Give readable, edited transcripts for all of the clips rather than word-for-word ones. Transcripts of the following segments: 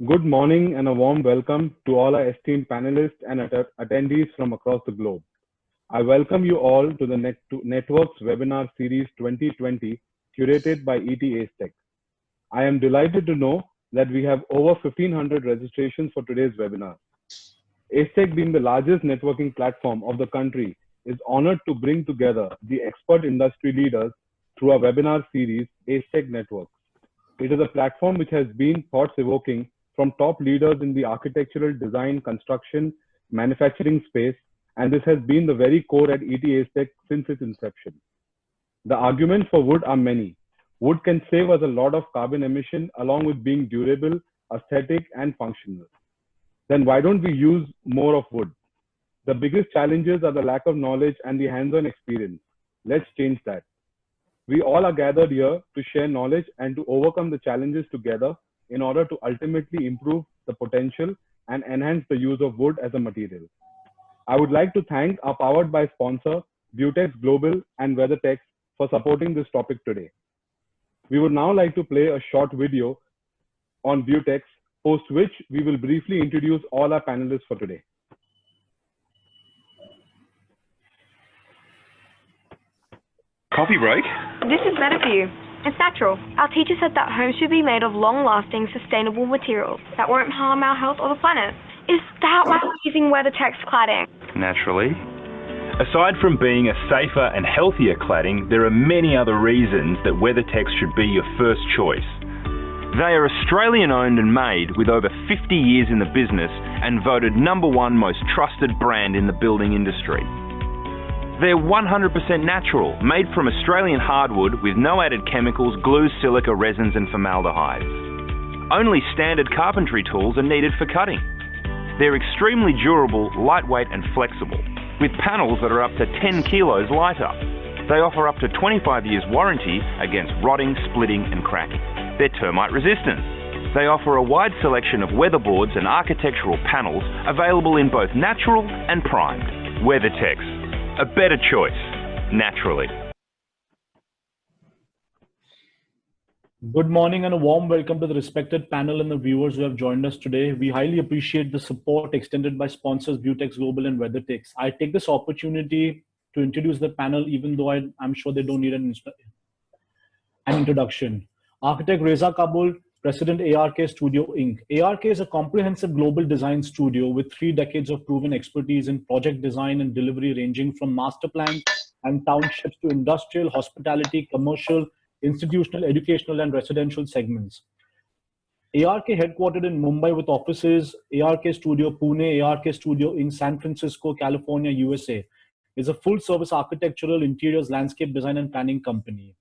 Good morning and a warm welcome to all our esteemed panelists and attendees from across the globe. I welcome you all to the NetworX webinar series 2020 curated by ET Tech. I am delighted to know that we have over 1,500 registrations for today's webinar. Tech, being the largest networking platform of the country, is honored to bring together the expert industry leaders through our webinar series, Tech Networks. It is a platform which has been thought-evoking from top leaders in the architectural design, construction, manufacturing space, and this has been the very core at ET Tech since its inception. The arguments for wood are many. Wood can save us a lot of carbon emission along with being durable, aesthetic, and functional. Then why don't we use more of wood? The biggest challenges are the lack of knowledge and the hands-on experience. Let's change that. We all are gathered here to share knowledge and to overcome the challenges together in order to ultimately improve the potential and enhance the use of wood as a material. I would like to thank our powered by sponsor, Beautex Global and Weathertex for supporting this topic today. We would now like to play a short video on Beautex, post which we will briefly introduce all our panelists for today. Coffee break? This is better for you. It's natural. Our teacher said that homes should be made of long-lasting, sustainable materials that won't harm our health or the planet. Is that why we're using Weathertex cladding? Naturally. Aside from being a safer and healthier cladding, there are many other reasons that Weathertex should be your first choice. They are Australian-owned and made with over 50 years in the business and voted #1 most trusted brand in the building industry. They're 100% natural, made from Australian hardwood with no added chemicals, glues, silica, resins and formaldehyde. Only standard carpentry tools are needed for cutting. They're extremely durable, lightweight and flexible, with panels that are up to 10 kilos lighter. They offer up to 25 years warranty against rotting, splitting and cracking. They're termite resistant. They offer a wide selection of weatherboards and architectural panels available in both natural and primed. Weathertex. A better choice, naturally. Good morning and a warm welcome to the respected panel and the viewers who have joined us today. We highly appreciate the support extended by sponsors Beautex Global and Weathertex. I take this opportunity to introduce the panel, even though I'm sure they don't need an introduction. Architect Reza Kabul, President ARK Studio Inc. ARK is a comprehensive global design studio with 3 decades of proven expertise in project design and delivery, ranging from master plans and townships to industrial, hospitality, commercial, institutional, educational, and residential segments. ARK headquartered in Mumbai with offices ARK Studio Pune, ARK Studio in San Francisco, California, USA, is a full-service architectural, interiors, landscape design and planning company.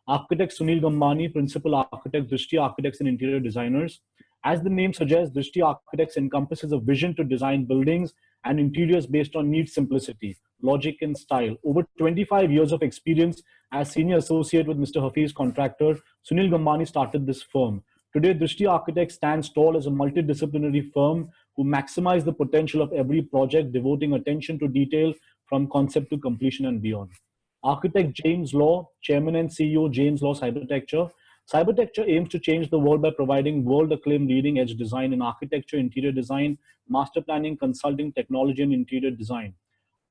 Architect Sunil Gambani, Principal Architect, Drishti Architects and Interior Designers. As the name suggests, Drishti Architects encompasses a vision to design buildings and interiors based on neat simplicity, logic and style. Over 25 years of experience as Senior Associate with Mr. Hafiz Contractor, Sunil Gambani started this firm. Today, Drishti Architects stands tall as a multidisciplinary firm who maximize the potential of every project, devoting attention to detail from concept to completion and beyond. Architect James Law, Chairman and CEO, James Law Cybertecture. Cybertecture aims to change the world by providing world-acclaimed leading-edge design in architecture, interior design, master planning, consulting, technology, and interior design,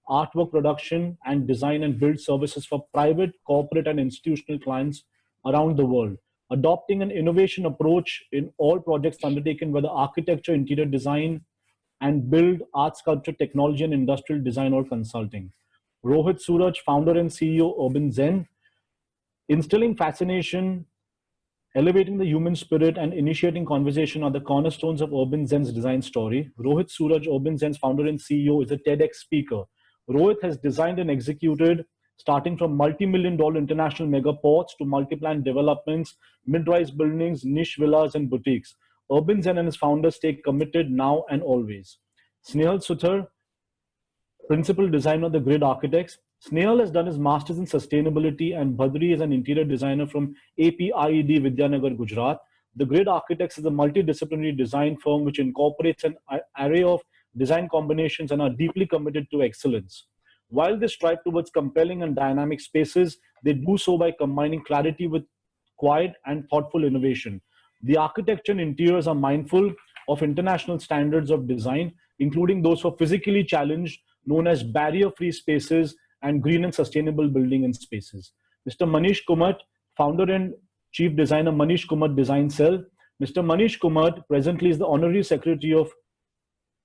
artwork production, and design and build services for private, corporate, and institutional clients around the world, adopting an innovation approach in all projects undertaken, whether architecture, interior design, and build, art, sculpture, technology, and industrial design or consulting. ROHIT SURAJ, founder and CEO, Urban Zen. Instilling fascination, elevating the human spirit, and initiating conversation are the cornerstones of Urban Zen's design story. ROHIT SURAJ, Urban Zen's founder and CEO, is a TEDx speaker. ROHIT has designed and executed, starting from multi-million-dollar international megaports to multi-plan developments, mid-rise buildings, niche villas, and boutiques. Urban Zen and his founders stay committed now and always. SNEHAL SUTHAR, Principal Designer of the Grid Architects. SNEHAL has done his Masters in Sustainability, and Bhadri is an interior designer from APIED Vidyanagar, Gujarat. The Grid Architects is a multidisciplinary design firm which incorporates an array of design combinations and are deeply committed to excellence. While they strive towards compelling and dynamic spaces, they do so by combining clarity with quiet and thoughtful innovation. The architecture and interiors are mindful of international standards of design, including those for physically challenged, known as barrier-free spaces and green and sustainable building and spaces. Mr. Manish Kumat, founder and chief designer, Manish Kumat Design Cell. Mr. Manish Kumat presently is the honorary secretary of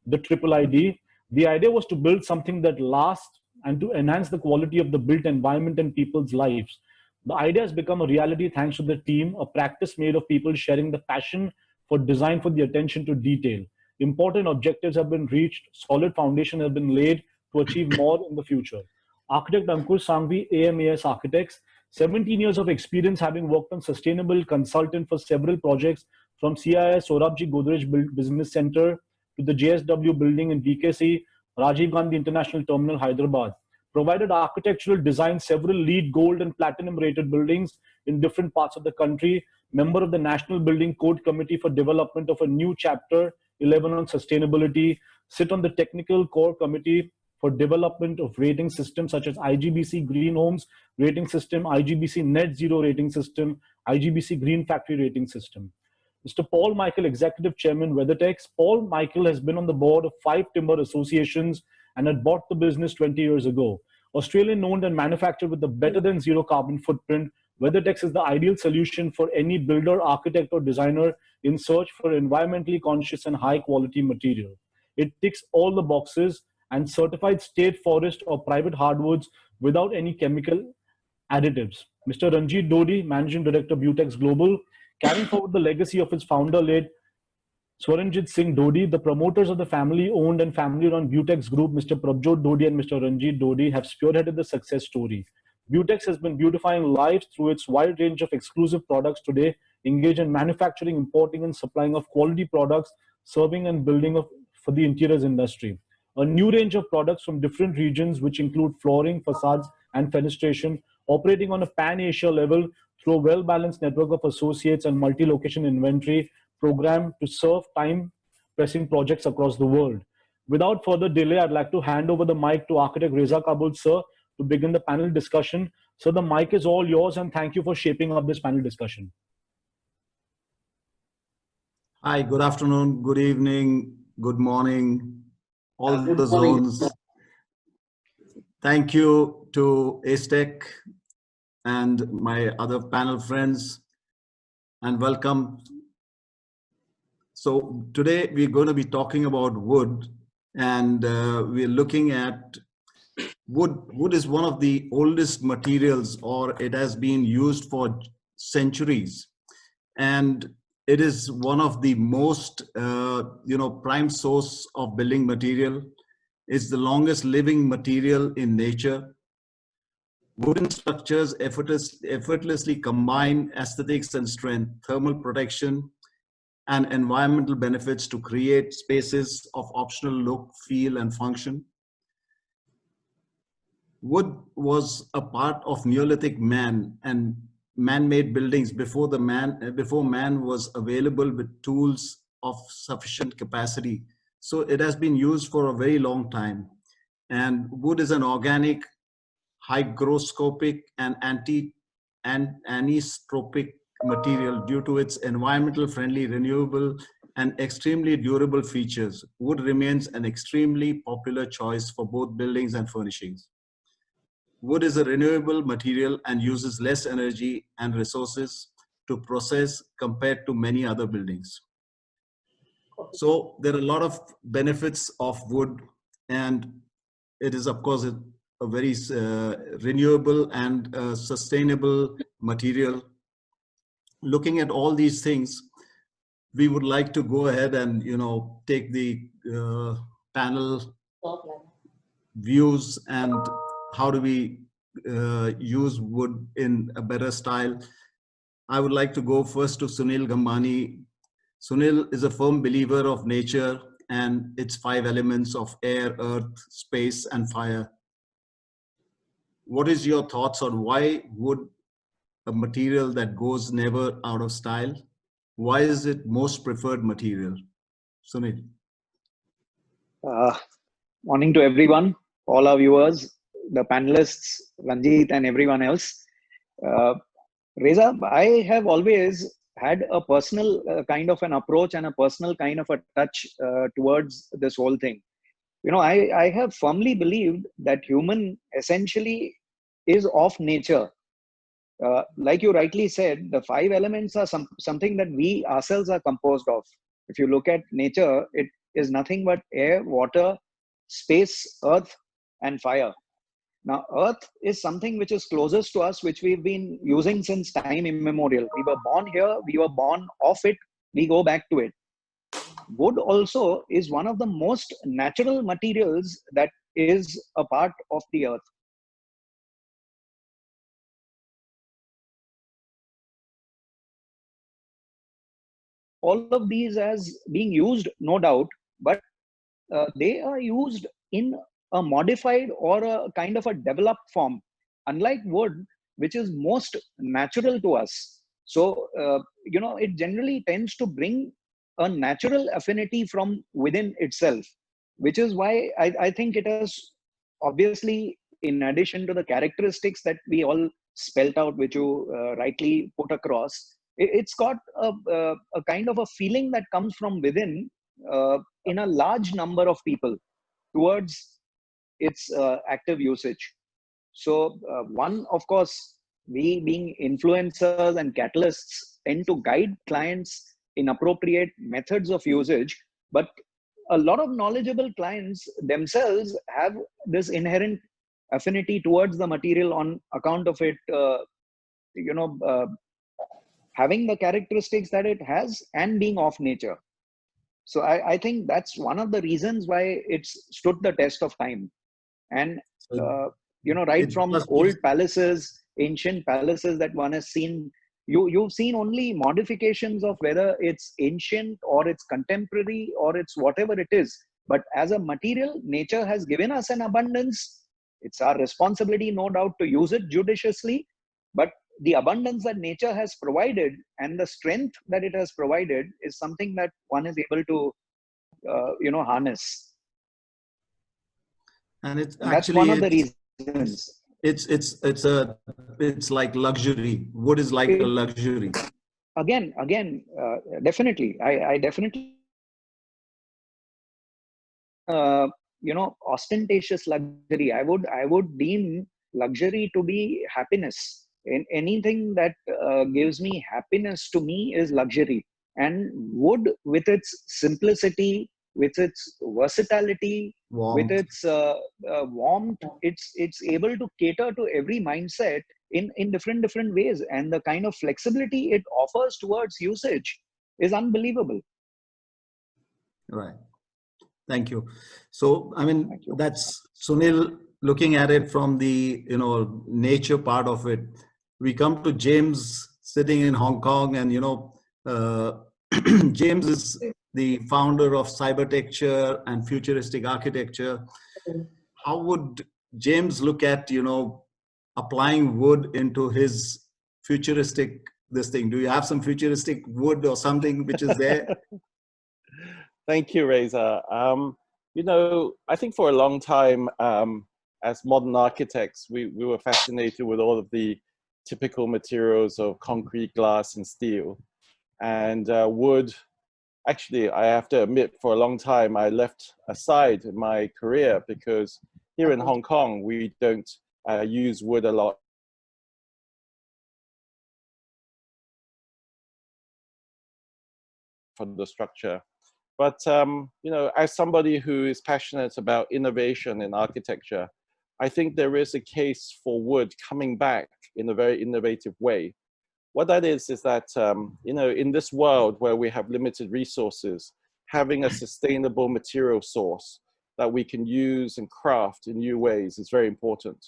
the IIID. The idea was to build something that lasts and to enhance the quality of the built environment and people's lives. The idea has become a reality thanks to the team, a practice made of people sharing the passion for design, for the attention to detail. Important objectives have been reached, solid foundation has been laid to achieve more in the future. Architect Ankur Sangvi, AMAS Architects, 17 years of experience having worked on sustainable consultant for several projects from CIS Sorabji Godrej Business Center to the JSW building in DKC, Rajiv Gandhi International Terminal, Hyderabad. Provided architectural design, several LEED Gold and Platinum rated buildings in different parts of the country. Member of the National Building Code Committee for development of a new chapter 11 on sustainability. Sit on the Technical Core Committee for development of rating systems such as IGBC Green Homes rating system, IGBC Net Zero rating system, IGBC Green Factory rating system. Mr. Paul Michael, Executive Chairman, Weathertex. Paul Michael has been on the board of 5 timber associations and had bought the business 20 years ago. Australian owned and manufactured with a better than zero carbon footprint, Weathertex is the ideal solution for any builder, architect, or designer in search for environmentally conscious and high quality material. It ticks all the boxes and certified state forest or private hardwoods without any chemical additives. Mr. Ranjit Dodi, Managing Director, Beautex Global, carrying forward the legacy of its founder, late Swaranjit Singh Dodi. The promoters of the family-owned and family-run Beautex Group, Mr. Prabjot Dodi and Mr. Ranjit Dodi, have spearheaded the success story. Beautex has been beautifying lives through its wide range of exclusive products today, engaged in manufacturing, importing, and supplying of quality products, serving and building for the interiors industry. A new range of products from different regions, which include flooring, facades, and fenestration, operating on a pan-Asia level through a well-balanced network of associates and multi-location inventory program to serve time-pressing projects across the world. Without further delay, I'd like to hand over the mic to Architect Reza Kabul, sir, to begin the panel discussion. So the mic is all yours, and thank you for shaping up this panel discussion. Hi, good afternoon, good evening, good morning, all the zones. Thank you to ACETEC and my other panel friends, and welcome. So today we're going to be talking about wood, and we're looking at wood. Wood is one of the oldest materials, or it has been used for centuries, and it is one of the most prime source of building material. It's the longest living material in nature. Wooden structures effortlessly combine aesthetics and strength, thermal protection, and environmental benefits to create spaces of optional look, feel, and function. Wood was a part of Neolithic man and man-made buildings before man was available with tools of sufficient capacity. So it has been used for a very long time. And wood is an organic, hygroscopic, and anisotropic material due to its environmental friendly, renewable, and extremely durable features. Wood remains an extremely popular choice for both buildings and furnishings. Wood is a renewable material and uses less energy and resources to process compared to many other buildings. So there are a lot of benefits of wood, and it is of course a very renewable and sustainable material. Looking at all these things, we would like to go ahead and take the panel views and how do we use wood in a better style. I would like to go first to Sunil Gambani. Sunil is a firm believer of nature and its 5 elements of air, earth, space, and fire. What is your thoughts on why wood, a material that goes never out of style, why is it most preferred material? Sunil. Morning to everyone, all our viewers, the panelists, Ranjit and everyone else. Reza, I have always had a personal kind of an approach and a personal kind of a touch towards this whole thing. You know, I have firmly believed that human essentially is of nature. Like you rightly said, the 5 elements are something that we ourselves are composed of. If you look at nature, it is nothing but air, water, space, earth, and fire. Now, earth is something which is closest to us, which we've been using since time immemorial. We were born here, we were born off it, we go back to it. Wood also is one of the most natural materials that is a part of the earth. All of these as being used, no doubt, but they are used in a modified or a kind of a developed form, unlike wood, which is most natural to us. So, you know, it generally tends to bring a natural affinity from within itself, which is why I think it has, obviously, in addition to the characteristics that we all spelt out, which you rightly put across, it's got a kind of a feeling that comes from within in a large number of people towards its active usage. So one, of course, we being influencers and catalysts tend to guide clients in appropriate methods of usage, but a lot of knowledgeable clients themselves have this inherent affinity towards the material on account of it, you know, having the characteristics that it has and being of nature. So I think that's one of the reasons why it's stood the test of time. And, you know, right from old palaces, ancient palaces that one has seen, you've seen only modifications of whether it's ancient or it's contemporary or it's whatever it is. But as a material, nature has given us an abundance. It's our responsibility, no doubt, to use it judiciously. But the abundance that nature has provided and the strength that it has provided is something that one is able to, you know, harness. And it's that's actually one of the reasons. It's like luxury. Wood is like a luxury. Again, definitely. I definitely, you know, ostentatious luxury. I would deem luxury to be happiness. Anything that gives me happiness to me is luxury. And wood, with its simplicity, with its versatility, with its warmth, it's able to cater to every mindset in different ways. And the kind of flexibility it offers towards usage is unbelievable. Right. Thank you. So, I mean, that's Sunil looking at it from the, you know, nature part of it. We come to James sitting in Hong Kong, and, you know, James is the founder of Cybertecture and futuristic architecture. How would James look at, you know, applying wood into his futuristic this thing? Do you have some futuristic wood or something which is there? Thank you, Reza. You know, I think for a long time, as modern architects, we were fascinated with all of the typical materials of concrete, glass, and steel. And wood, actually, I have to admit, for a long time, I left aside my career because here in Hong Kong, we don't use wood a lot. For the structure. But, you know, as somebody who is passionate about innovation in architecture, I think there is a case for wood coming back in a very innovative way. What that is that, you know, in this world where we have limited resources, having a sustainable material source that we can use and craft in new ways is very important.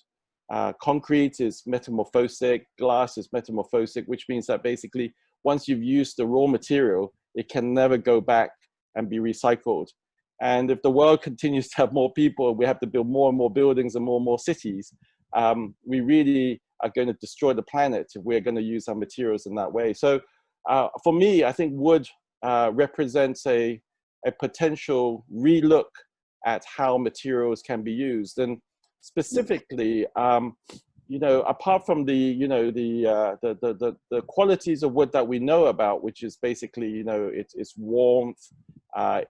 Concrete is metamorphosic, glass is metamorphosic, which means that basically once you've used the raw material, it can never go back and be recycled. And if the world continues to have more people, we have to build more and more buildings and more cities, we really are going to destroy the planet if we're going to use our materials in that way. So for me, I think wood represents a potential relook at how materials can be used. And specifically, you know, apart from the, you know, the qualities of wood that we know about, which is basically, you know, it's warmth,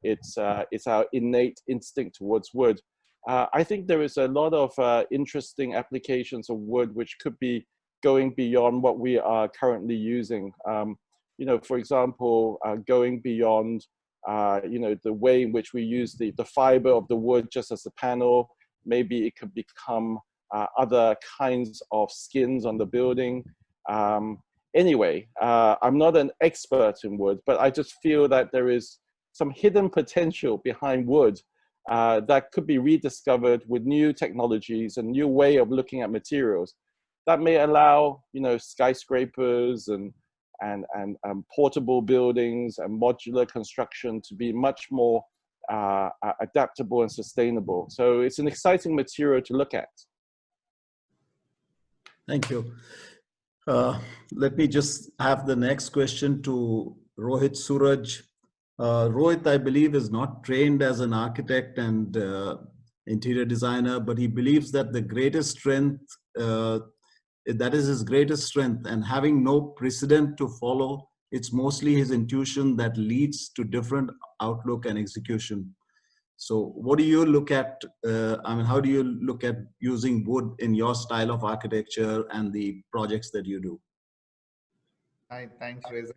it's our innate instinct towards wood. I think there is a lot of interesting applications of wood which could be going beyond what we are currently using. You know, for example, going beyond, you know, the way in which we use the fiber of the wood just as a panel. Maybe it could become other kinds of skins on the building. Anyway, I'm not an expert in wood, but I just feel that there is some hidden potential behind wood that could be rediscovered with new technologies and new way of looking at materials that may allow, you know, skyscrapers and portable buildings and modular construction to be much more adaptable and sustainable. So it's an exciting material to look at. Thank you. Let me just have the next question to ROHIT Suraj. ROHIT, I believe, is not trained as an architect and interior designer, but he believes that the greatest strength, that is his greatest strength, and having no precedent to follow, it's mostly his intuition that leads to different outlook and execution. So what do you look at, I mean, how do you look at using wood in your style of architecture and the projects that you do? Hi, thanks, Reza,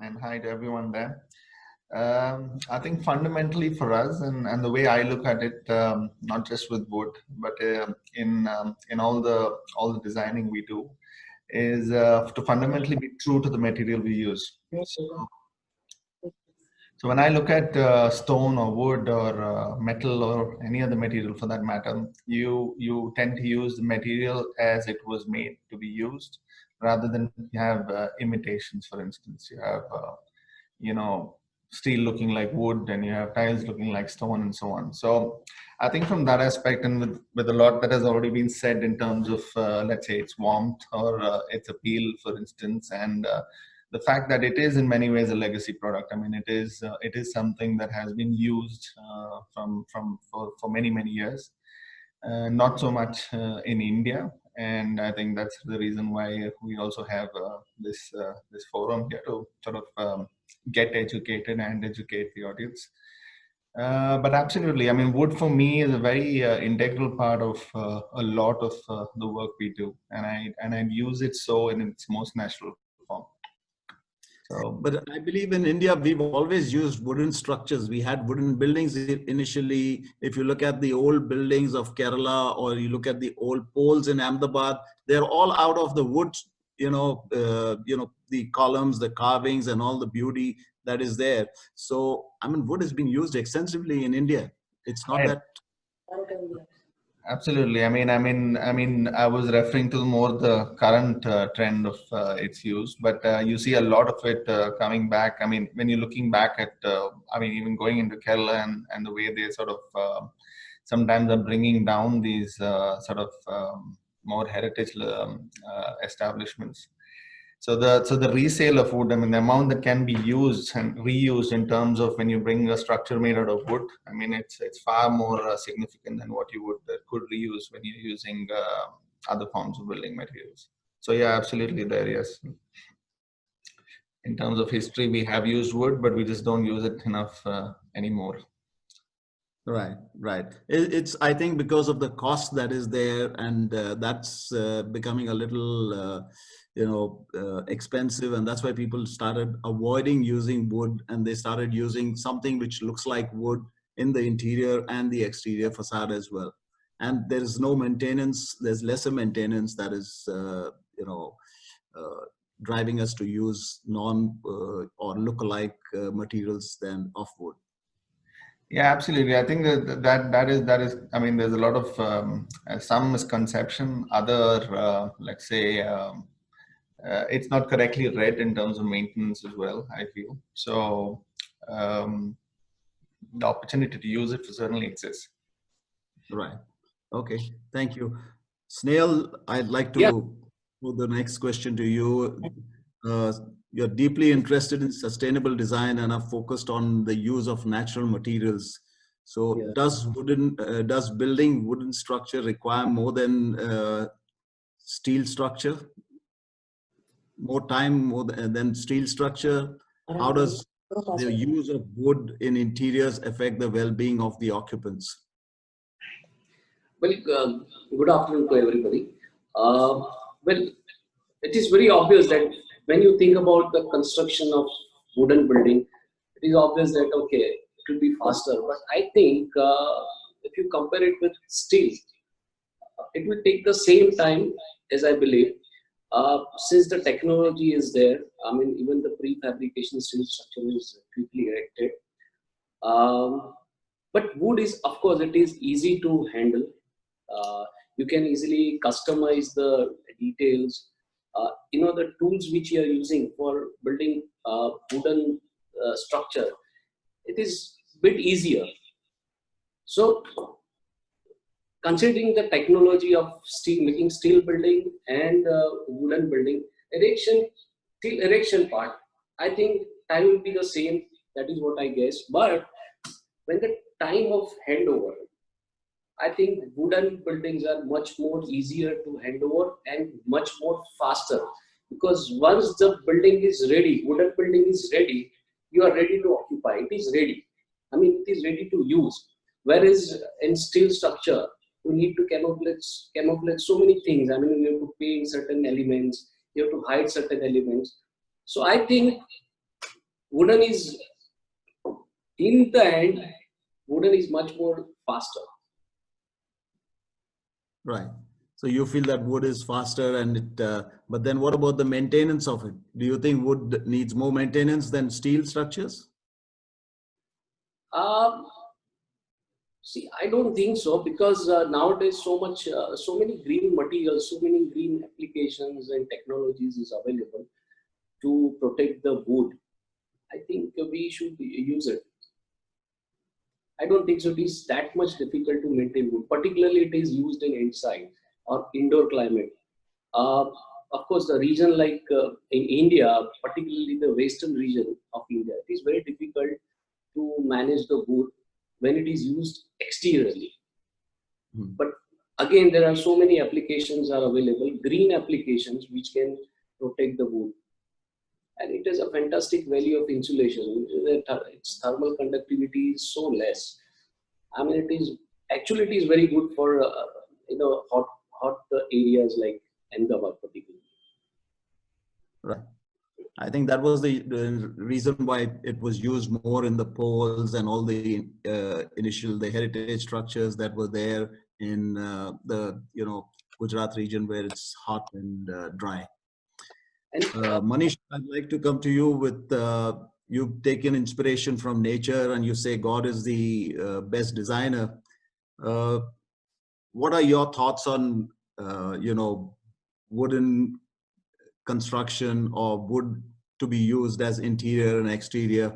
and hi to everyone there. I think fundamentally for us, and the way I look at it, not just with wood, but in all the designing we do, is to fundamentally be true to the material we use. So when I look at stone or wood or metal or any other material for that matter, you tend to use the material as it was made to be used, rather than you have imitations. For instance, you have you know, steel looking like wood, and you have tiles looking like stone, and so on. So I think from that aspect, and with a lot that has already been said in terms of let's say its warmth or its appeal, for instance, and the fact that it is in many ways a legacy product. I mean, it is something that has been used for many years, not so much in India. And I think that's the reason why we also have this forum here to sort of get educated and educate the audience. But absolutely, I mean, wood for me is a very integral part of a lot of the work we do, and I use it so in its most natural form. So, but I believe in India, we've always used wooden structures. We had wooden buildings initially. If you look at the old buildings of Kerala, or you look at the old poles in Ahmedabad, they're all out of the wood, you know, the columns, the carvings, and all the beauty that is there. So, I mean, wood has been used extensively in India. It's not that. Absolutely. I mean, I was referring to more the current trend of its use, but you see a lot of it coming back. I mean, when you're looking back at, I mean, even going into Kerala and the way they sort of sometimes are bringing down these sort of more heritage establishments. So the resale of wood, I mean, the amount that can be used and reused in terms of when you bring a structure made out of wood, I mean, it's far more significant than what you could reuse when you're using other forms of building materials. So yeah, absolutely there, yes. In terms of history, we have used wood, but we just don't use it enough anymore. Right. It's, I think, because of the cost that is there, and that's becoming a little expensive, and that's why people started avoiding using wood, and they started using something which looks like wood in the interior and the exterior facade as well. And there is no maintenance, there's lesser maintenance that is driving us to use non or look-alike materials than of wood. Yeah, absolutely. I think that is. I mean, there's a lot of some misconception. Other, let's say, it's not correctly read in terms of maintenance as well, I feel. So the opportunity to use it certainly exists. Right. Okay. Thank you. SNEHAL, I'd like to put the next question to you. You're deeply interested in sustainable design and are focused on the use of natural materials. So does building wooden structure require more than steel structure? More time than steel structure? How does the use of wood in interiors affect the well-being of the occupants? Well, good afternoon to everybody. Well, it is very obvious that when you think about the construction of wooden building, it is obvious that, okay, it will be faster. But I think if you compare it with steel, it will take the same time, as I believe, since the technology is there. I mean, even the prefabrication steel structure is quickly erected. But wood is, of course, it is easy to handle. You can easily customize the details. You know, the tools which you are using for building wooden structure, it is a bit easier. So, considering the technology of steel, making steel building and wooden building, till erection part, I think time will be the same. That is what I guess. But when the time of handover, I think wooden buildings are much more easier to hand over and much more faster, because once the building is ready, wooden building is ready, you are ready to occupy. It is ready. I mean, it is ready to use. Whereas in steel structure, you need to camouflage so many things. I mean, you have to paint certain elements, you have to hide certain elements. So I think wooden is, in the end, wooden is much more faster. Right. So you feel that wood is faster, and it, but then what about the maintenance of it? Do you think wood needs more maintenance than steel structures? See, I don't think so, because nowadays so many green materials, so many green applications and technologies is available to protect the wood. I think we should use it. I don't think so it is that much difficult to maintain wood, particularly it is used in inside or indoor climate. Of course, the region like in India, particularly the western region of India, it is very difficult to manage the wood when it is used exteriorly. But again, there are so many applications are available, green applications which can protect the wood. And it has a fantastic value of insulation. Its thermal conductivity is so less. I mean, it is very good for hot areas like Ahmedabad particularly. Right. I think that was the reason why it was used more in the poles and all the the heritage structures that were there in the Gujarat region, where it's hot and dry. Manish, I'd like to come to you with, you've taken inspiration from nature and you say God is the best designer. What are your thoughts on, wooden construction or wood to be used as interior and exterior?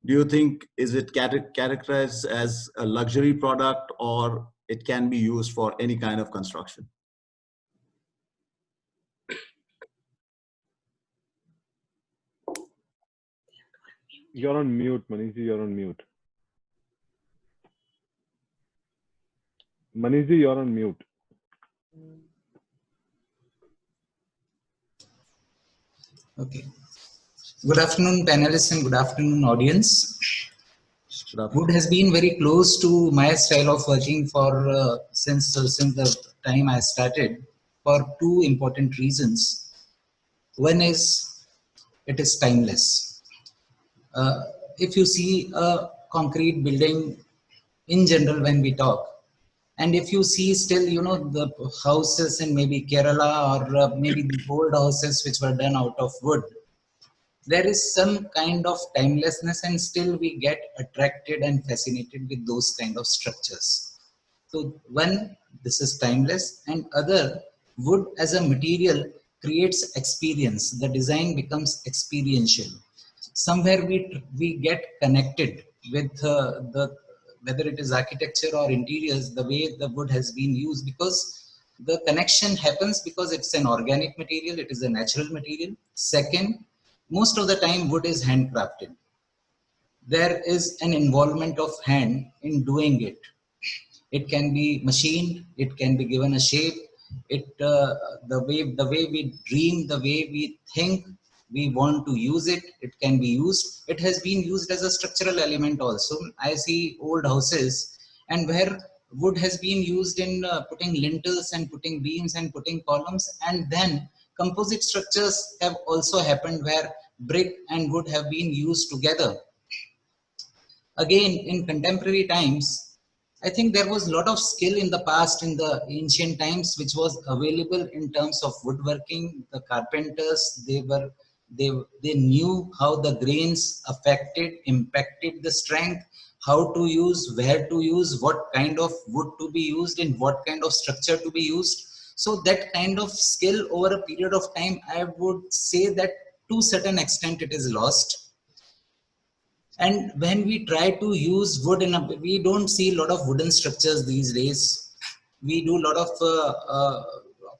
Do you think, is it characterized as a luxury product, or it can be used for any kind of construction? You're on mute, Manish. You're on mute. Manish, you're on mute. Okay. Good afternoon, panelists, and good afternoon, audience. Wood has been very close to my style of working for since the time I started, for two important reasons. One is it is timeless. If you see a concrete building in general when we talk, and if you see still, the houses in maybe Kerala or maybe the old houses which were done out of wood, there is some kind of timelessness, and still we get attracted and fascinated with those kind of structures. So one, this is timeless, and other, wood as a material creates experience. The design becomes experiential. Somewhere we get connected with whether it is architecture or interiors, the way the wood has been used, because the connection happens because it's an organic material, it is a natural material. Second, most of the time wood is handcrafted. There is an involvement of hand in doing it. It can be machined, it can be given a shape, It the way we dream, the way we think we want to use it, it can be used. It has been used as a structural element also. I see old houses and where wood has been used in putting lintels and putting beams and putting columns, and then composite structures have also happened where brick and wood have been used together. Again, in contemporary times, I think there was a lot of skill in the past, in the ancient times, which was available in terms of woodworking. The carpenters, they knew how the grains affected, impacted the strength, how to use, where to use, what kind of wood to be used, in what kind of structure to be used. So that kind of skill over a period of time, I would say that to a certain extent it is lost. And when we try to use wood we don't see a lot of wooden structures these days. We do a lot of,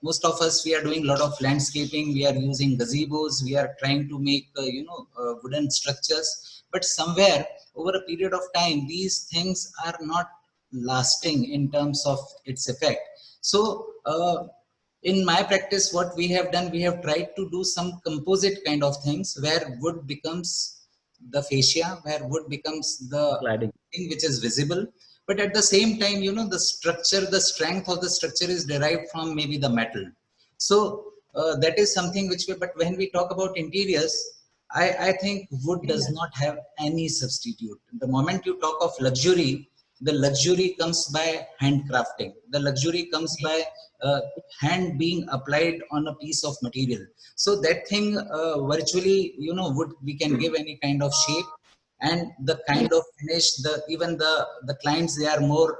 most of us, we are doing a lot of landscaping. We are using gazebos. We are trying to make, wooden structures. But somewhere over a period of time, these things are not lasting in terms of its effect. So, in my practice, what we have done, we have tried to do some composite kind of things where wood becomes the fascia, where wood becomes the thing which is visible. But at the same time, the structure, the strength of the structure is derived from maybe the metal. So that is something which but when we talk about interiors, I think wood does not have any substitute. The moment you talk of luxury, the luxury comes by handcrafting. The luxury comes by hand being applied on a piece of material. So that thing virtually, wood, we can give any kind of shape, and the kind of finish, even the clients, they are more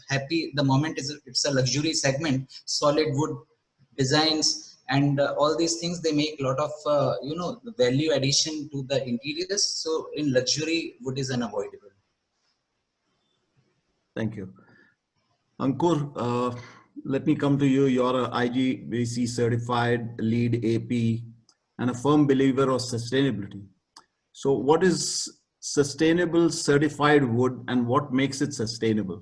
happy the moment it's a luxury segment. Solid wood designs and all these things, they make a lot of value addition to the interiors. So in luxury, wood is unavoidable. Thank you. Ankur, let me come to you. You're a IGBC certified lead AP and a firm believer of sustainability. So what is sustainable certified wood and what makes it sustainable?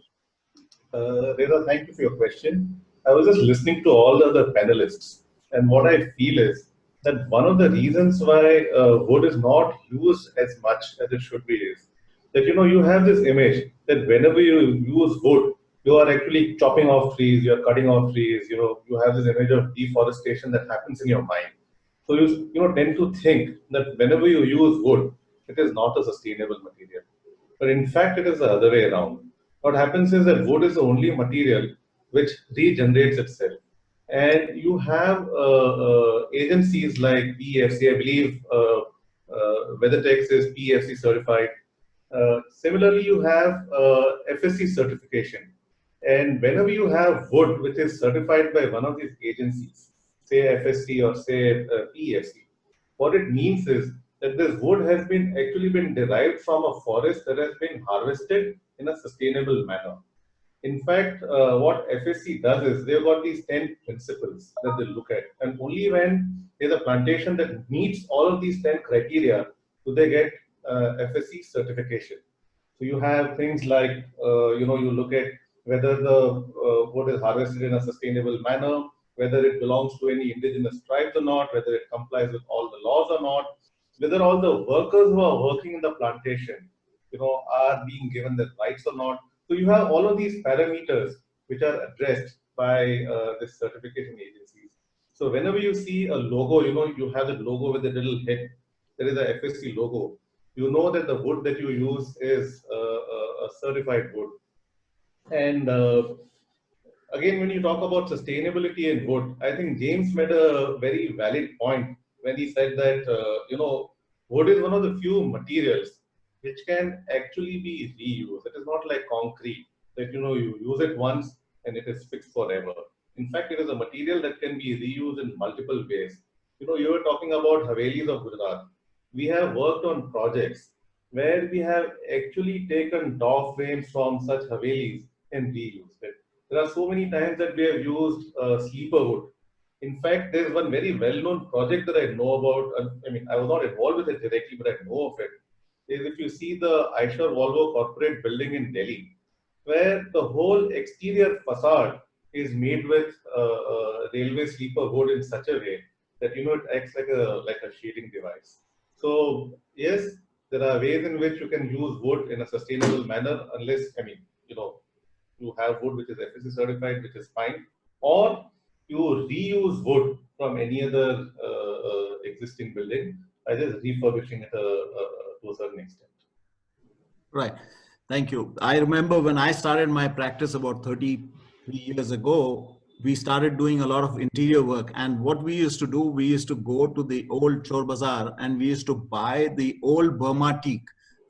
Reza, thank you for your question. I was just listening to all the other panelists, and what I feel is that one of the reasons why wood is not used as much as it should be is that, you have this image that whenever you use wood, you are actually chopping off trees, you are cutting off trees, you have this image of deforestation that happens in your mind. So you tend to think that whenever you use wood, it is not a sustainable material. But in fact, it is the other way around. What happens is that wood is the only material which regenerates itself. And you have agencies like PEFC, I believe Weathertex is PEFC certified. Similarly, you have FSC certification. And whenever you have wood which is certified by one of these agencies, say FSC or say PEFC, what it means is that this wood has actually been derived from a forest that has been harvested in a sustainable manner. In fact, what FSC does is they've got these 10 principles that they look at, and only when there's a plantation that meets all of these 10 criteria do they get FSC certification. So you have things like, you look at whether the wood is harvested in a sustainable manner, whether it belongs to any indigenous tribes or not, whether it complies with all the laws or not, whether all the workers who are working in the plantation, are being given their rights or not. So you have all of these parameters which are addressed by this certification agencies. So whenever you see a logo, you have the logo with the little head. There is a FSC logo. You know that the wood that you use is a certified wood. And again, when you talk about sustainability in wood, I think James made a very valid point when he said that, wood is one of the few materials which can actually be reused. It is not like concrete that, you use it once and it is fixed forever. In fact, it is a material that can be reused in multiple ways. You were talking about Havelis of Gujarat. We have worked on projects where we have actually taken door frames from such Havelis and reused it. There are so many times that we have used sleeper wood. In fact, there's one very well-known project that I know about. I mean, I was not involved with it directly, but I know of it. Is if you see the Eicher Volvo corporate building in Delhi, where the whole exterior facade is made with railway sleeper wood in such a way that it acts like a shading device. So yes, there are ways in which you can use wood in a sustainable manner, unless you have wood which is FSC certified, which is fine, or you reuse wood from any other existing building by just refurbishing it to a certain extent. Right. Thank you. I remember when I started my practice about 33 years ago, we started doing a lot of interior work. And what we used to do, we used to go to the old Chor Bazaar and we used to buy the old Burma teak.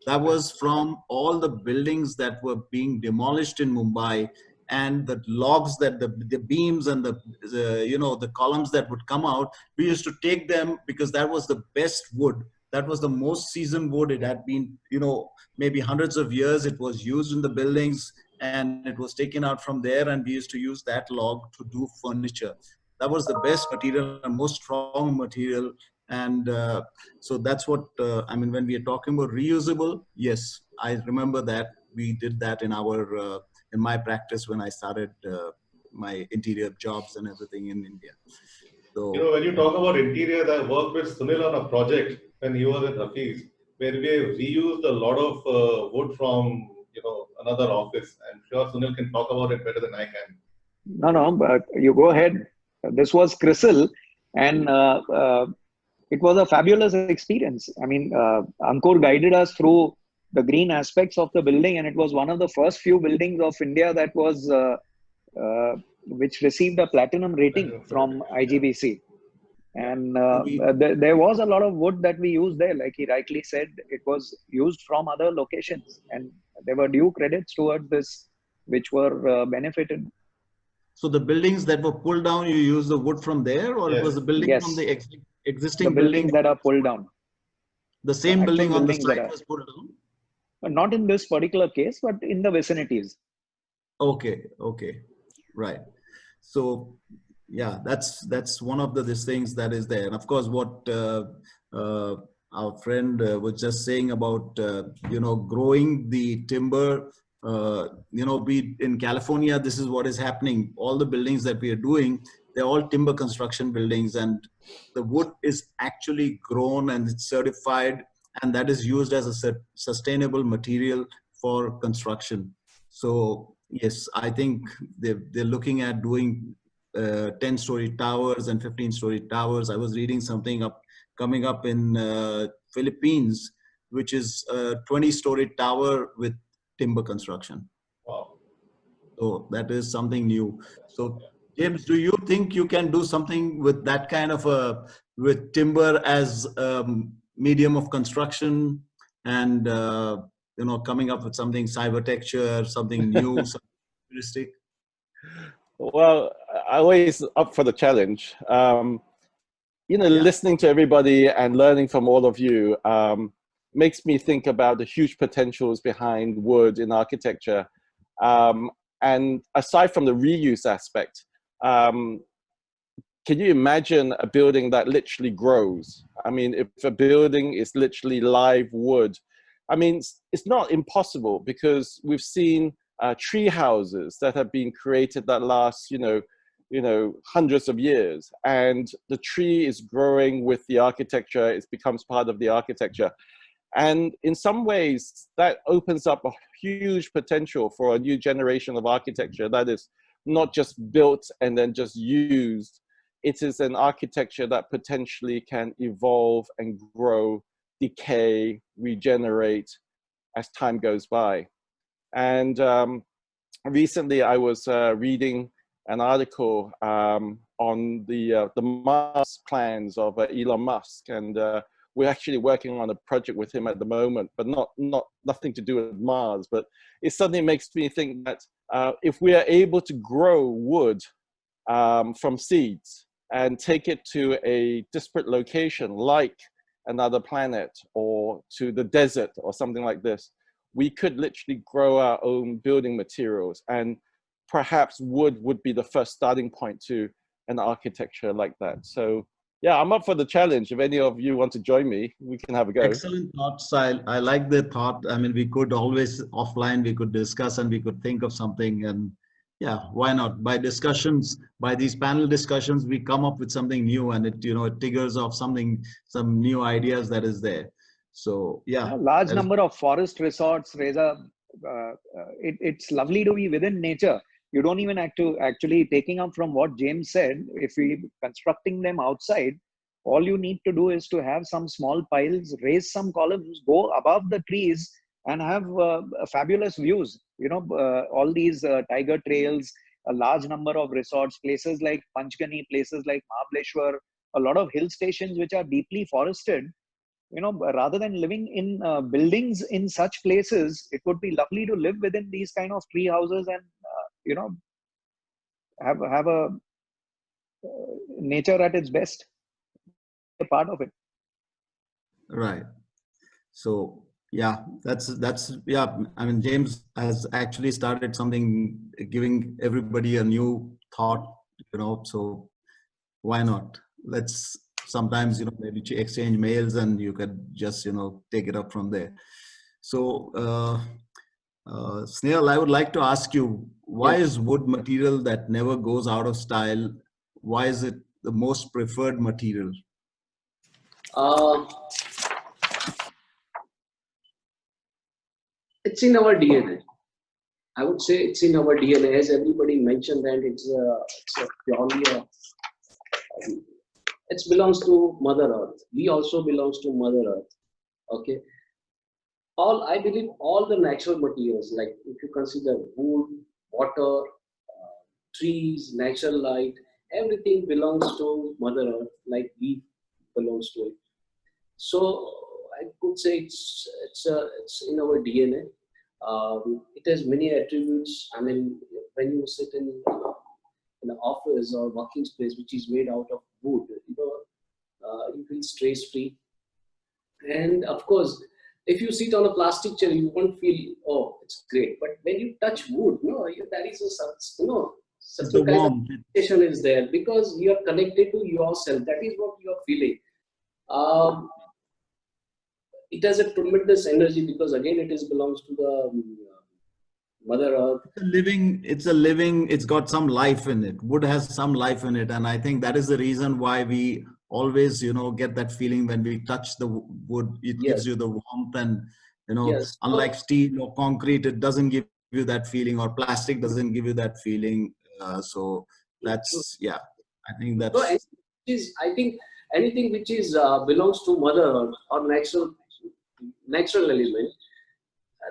That was from all the buildings that were being demolished in Mumbai, and the logs that the beams and the columns that would come out, we used to take them because that was the best wood. That was the most seasoned wood. It had been, maybe hundreds of years. It was used in the buildings and it was taken out from there. And we used to use that log to do furniture. That was the best material and most strong material. And so that's what, when we are talking about reusable, yes, I remember that we did that in my practice when I started my interior jobs and everything in India. So, when you talk about interiors, I worked with Sunil on a project when he was at Hafiz, where we reused a lot of wood from another office. I'm sure Sunil can talk about it better than I can. No, but you go ahead. This was Crystal, and it was a fabulous experience. Ankur guided us through the green aspects of the building, and it was one of the first few buildings of India that was which received a platinum rating from IGBC. And there was a lot of wood that we used there. Like he rightly said, it was used from other locations, and there were due credits towards this, which were benefited. So the buildings that were pulled down, you used the wood from there, or it was the building from the existing buildings that are pulled down? The same building on the side was pulled down? Not in this particular case, but in the vicinities. Okay, right. So yeah, that's one of these things that is there. And of course, what our friend was just saying about growing the timber. We in California, this is what is happening. All the buildings that we are doing, they're all timber construction buildings, and the wood is actually grown and it's certified, and that is used as a sustainable material for construction. So yes, I think they're looking at doing 10-story towers and 15-story towers. I was reading something coming up in Philippines, which is a 20-story tower with timber construction. Wow. So that is something new. So James, do you think you can do something with that kind of with timber as medium of construction, and coming up with something Cybertecture, something new, something futuristic? Well, I always up for the challenge. Listening to everybody and learning from all of you makes me think about the huge potentials behind wood in architecture. And aside from the reuse aspect, can you imagine a building that literally grows? If a building is literally live wood, it's not impossible, because we've seen tree houses that have been created that last, hundreds of years, and the tree is growing with the architecture. It becomes part of the architecture. And in some ways, that opens up a huge potential for a new generation of architecture that is not just built and then just used. It is an architecture that potentially can evolve and grow, decay, regenerate as time goes by. And recently I was reading an article on the Mars plans of Elon Musk, and we're actually working on a project with him at the moment, but nothing to do with Mars. But it suddenly makes me think that if we are able to grow wood from seeds and take it to a disparate location like another planet or to the desert or something like this, we could literally grow our own building materials, and perhaps wood would be the first starting point to an architecture like that. So yeah, I'm up for the challenge. If any of you want to join me, we can have a go. Excellent thoughts. I like the thought. We could always offline, we could discuss and we could think of something. And Yeah, why not? By discussions, by these panel discussions, we come up with something new, and it, it triggers off something, some new ideas that is there. So yeah, large number of forest resorts, Reza. It's lovely to be within nature. You don't even have to actually, taking up from what James said, if we constructing them outside, all you need to do is to have some small piles, raise some columns, go above the trees, and have fabulous views. All these tiger trails, a large number of resorts, places like Panchgani, places like Mahabaleshwar, a lot of hill stations which are deeply forested. Rather than living in buildings in such places, it would be lovely to live within these kind of tree houses and, have a nature at its best, a part of it. right. So yeah, yeah. I mean, James has actually started something, giving everybody a new thought. So why not? Let's sometimes maybe exchange mails, and you could just take it up from there. So SNEHAL, I would like to ask you, why is wood material that never goes out of style? Why is it the most preferred material? It's in our DNA. I would say it's in our DNA, as everybody mentioned, and it's purely it belongs to Mother Earth. We also belongs to Mother Earth. Okay. I believe all the natural materials, like if you consider wood, water, trees, natural light, everything belongs to Mother Earth, like we belongs to it. So I could say it's in our DNA. It has many attributes. I mean, when you sit in an office or working space which is made out of wood, you feel stress free. And of course, if you sit on a plastic chair, you won't feel, oh, it's great. But when you touch wood, that is such a kind of sensation is there, because you are connected to yourself. That is what you are feeling. It has a tremendous energy, because again, it belongs to the Mother Earth. It's got some life in it. Wood has some life in it. And I think that is the reason why we always, get that feeling when we touch the wood. It gives you the warmth, and, unlike steel or concrete, it doesn't give you that feeling, or plastic doesn't give you that feeling. So that's, I think that's... I think anything which is belongs to Mother Earth or natural element,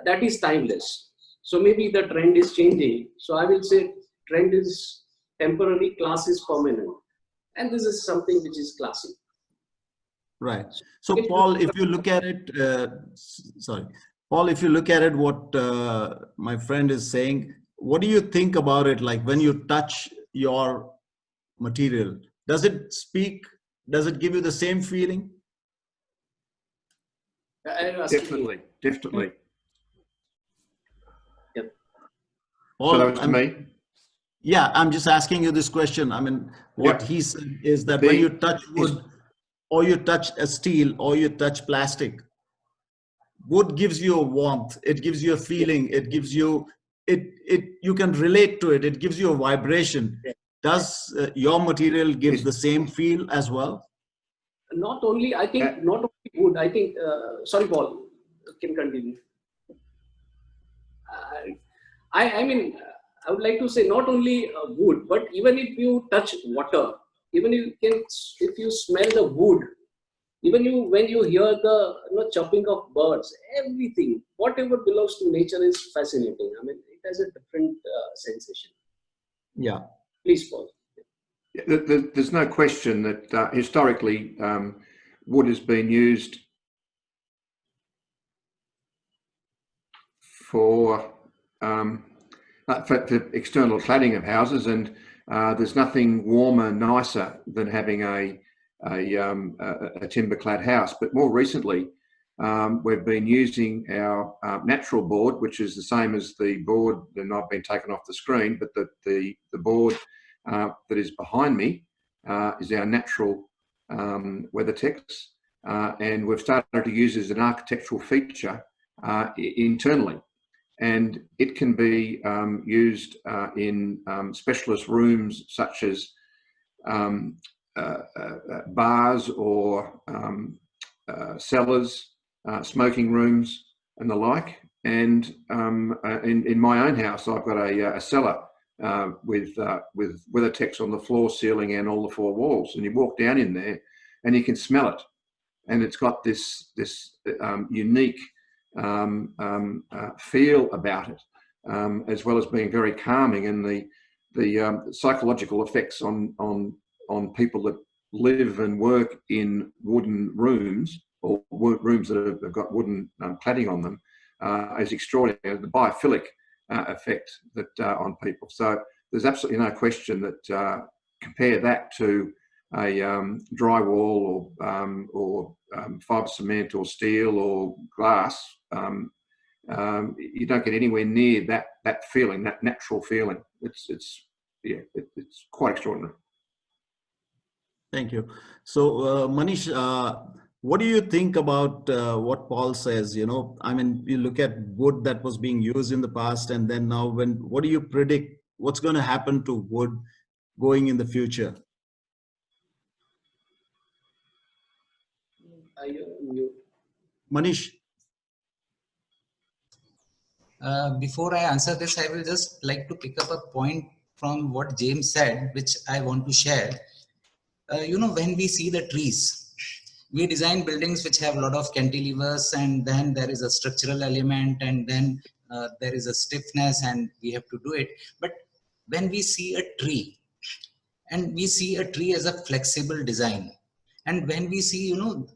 that is timeless. So maybe the trend is changing. So I will say trend is temporary, class is permanent. And this is something which is classic. Right. So Paul, if you look at it, Paul, if you look at it, what my friend is saying, what do you think about it? Like when you touch your material, does it speak? Does it give you the same feeling? Definitely. Yep. Paul, so that was me? Yeah, I'm just asking you this question. I mean, what he said is that when you touch wood, or you touch a steel, or you touch plastic, wood gives you a warmth. It gives you a feeling. It gives you, you can relate to it. It gives you a vibration. Does your material give the same feel as well? Not only, I think, not only wood, I think, sorry, Paul, can continue. I mean, I would like to say not only wood, but even if you touch water, even if you smell the wood, even when you hear the chopping of birds, everything, whatever belongs to nature is fascinating. I mean, it has a different sensation. Yeah. Please, Paul. There's no question that historically wood has been used for external cladding of houses, and there's nothing warmer, nicer than having a timber-clad house. But more recently, we've been using our natural board, which is the same as the board that I've been taken off the screen, but the board that is behind me is our natural Weathertex, and we've started to use it as an architectural feature internally. and it can be used in specialist rooms such as bars or cellars, smoking rooms and the like. And in my own house, I've got a cellar with Weathertex on the floor, ceiling and all the four walls. And you walk down in there and you can smell it. And it's got this unique feel about it, as well as being very calming, and the psychological effects on people that live and work in wooden rooms or rooms that have got wooden cladding on them is extraordinary. The biophilic effect that on people. So there's absolutely no question that compare that to a drywall or fibre cement or steel or glass. You don't get anywhere near that feeling, that natural feeling. It's quite extraordinary. Thank you. So Manish, what do you think about what Paul says? You know, I mean, you look at wood that was being used in the past, and then now, what do you predict? What's going to happen to wood going in the future? Manish. Before I answer this, I will just like to pick up a point from what James said, which I want to share. You know, when we see the trees, we design buildings which have a lot of cantilevers, and then there is a structural element, and then there is a stiffness, and we have to do it. But when we see a tree, and we see a tree as a flexible design, and when we see, you know,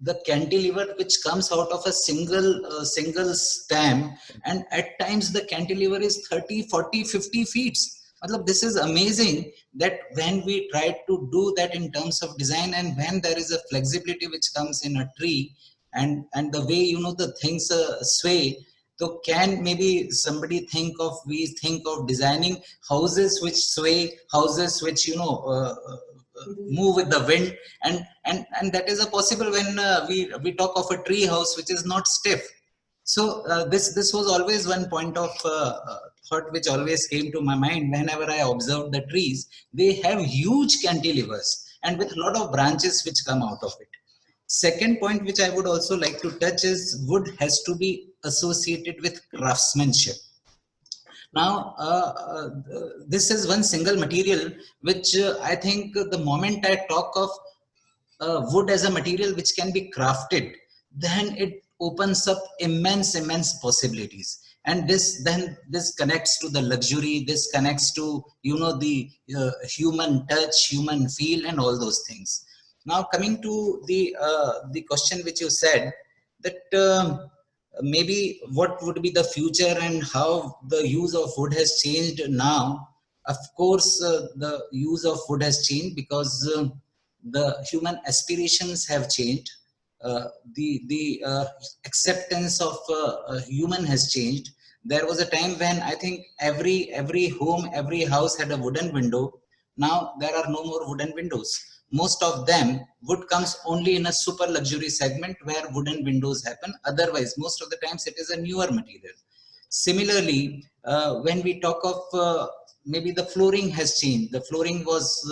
the cantilever which comes out of a single stem, and at times the cantilever is 30, 40, 50 feet. This is amazing that when we try to do that in terms of design, and when there is a flexibility which comes in a tree, and the way, you know, the things sway. So can maybe somebody we think of designing houses which sway, houses which, you know, move with the wind, and that is a possible when we talk of a tree house which is not stiff. So this was always one point of thought which always came to my mind whenever I observed the trees. They have huge cantilevers and with a lot of branches which come out of it. Second point which I would also like to touch is wood has to be associated with craftsmanship. Now, this is one single material which I think the moment I talk of wood as a material which can be crafted, then it opens up immense possibilities. And this connects to the luxury, this connects to, you know, the human touch, human feel, and all those things. Now, coming to the question which you said, that maybe what would be the future and how the use of wood has changed now. Of course, the use of wood has changed because the human aspirations have changed. The acceptance of human has changed. There was a time when I think every home, every house had a wooden window. Now there are no more wooden windows. Most of them, wood comes only in a super luxury segment where wooden windows happen. Otherwise, most of the times it is a newer material. Similarly, when we talk of maybe the flooring has changed. The flooring was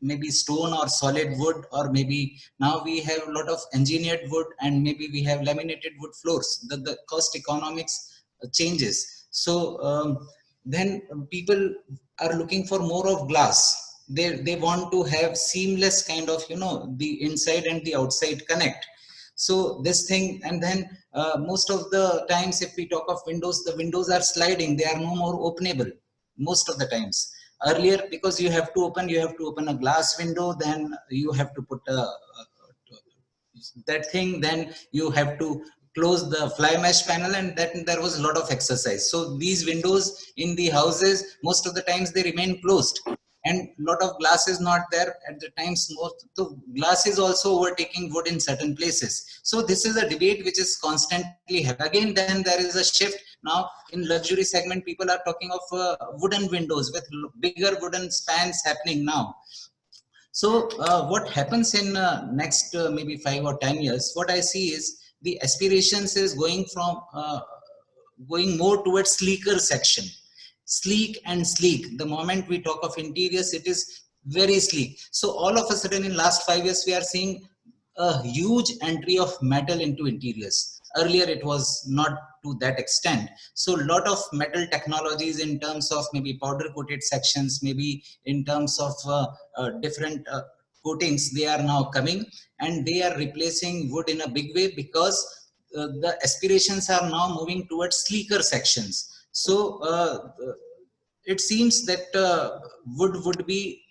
maybe stone or solid wood, or maybe now we have a lot of engineered wood, and maybe we have laminated wood floors. The cost economics changes. So then people are looking for more of glass. They want to have seamless kind of, you know, the inside and the outside connect. So this thing, and then most of the times if we talk of windows, the windows are sliding. They are no more openable most of the times. Earlier, because you have to open a glass window, then you have to put that thing, then you have to close the fly mesh panel, and that there was a lot of exercise. So these windows in the houses, most of the times they remain closed, and a lot of glass is not there at the times. So glass is also overtaking wood in certain places. So this is a debate which is constantly happening. Again, then there is a shift. Now in luxury segment, people are talking of wooden windows with bigger wooden spans happening now. So what happens in next maybe 5 or 10 years, what I see is the aspirations is going from going more towards sleeker section. Sleek and sleek. The moment we talk of interiors, it is very sleek. So all of a sudden in last 5 years, we are seeing a huge entry of metal into interiors. Earlier, it was not to that extent. So a lot of metal technologies in terms of maybe powder coated sections, maybe in terms of different coatings, they are now coming and they are replacing wood in a big way because the aspirations are now moving towards sleeker sections. So it seems that wood would be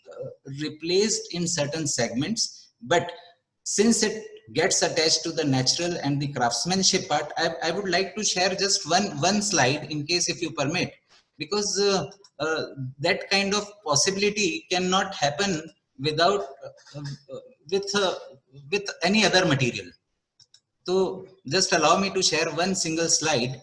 replaced in certain segments, but since it gets attached to the natural and the craftsmanship part, I would like to share just one slide in case if you permit, because that kind of possibility cannot happen without with any other material. So just allow me to share one single slide.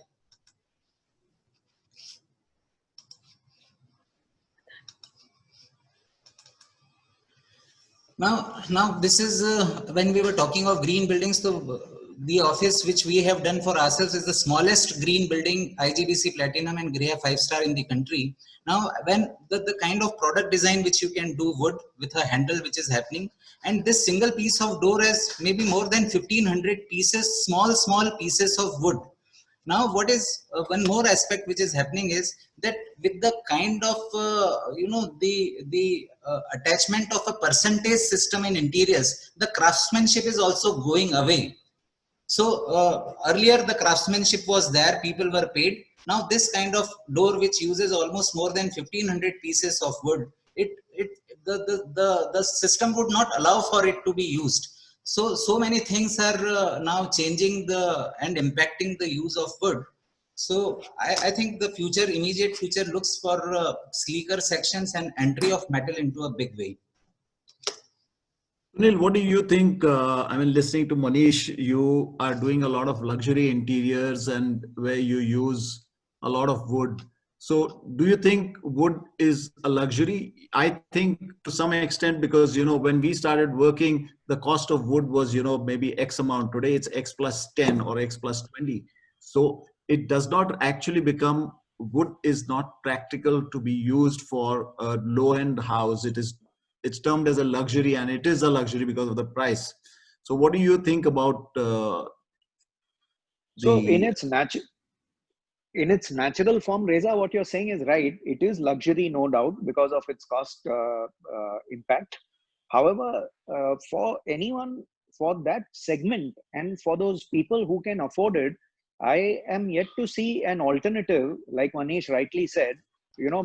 Now this is when we were talking of green buildings. So the office which we have done for ourselves is the smallest green building, IGBC Platinum and GREA 5-star in the country. Now, when the kind of product design which you can do wood with a handle which is happening, and this single piece of door has maybe more than 1500 pieces, small pieces of wood. Now, what is one more aspect which is happening is that with the kind of the attachment of a percentage system in interiors, the craftsmanship is also going away. So earlier the craftsmanship was there, people were paid. Now this kind of door which uses almost more than 1500 pieces of wood, the system would not allow for it to be used. So many things are now changing and impacting the use of wood. So I think the immediate future looks for sleeker sections and entry of metal into a big way. Sunil, what do you think? I mean, listening to Manish, you are doing a lot of luxury interiors and where you use a lot of wood. So do you think wood is a luxury? I think to some extent, because, when we started working, the cost of wood was, maybe X amount. Today it's X plus 10 or X plus 20. So it does not actually become, wood is not practical to be used for a low-end house. It's termed as a luxury, and it is a luxury because of the price. So what do you think about So in its natural form, Reza, what you're saying is right. It is luxury, no doubt, because of its cost impact. However, for anyone, for that segment and for those people who can afford it, I am yet to see an alternative, like Manish rightly said,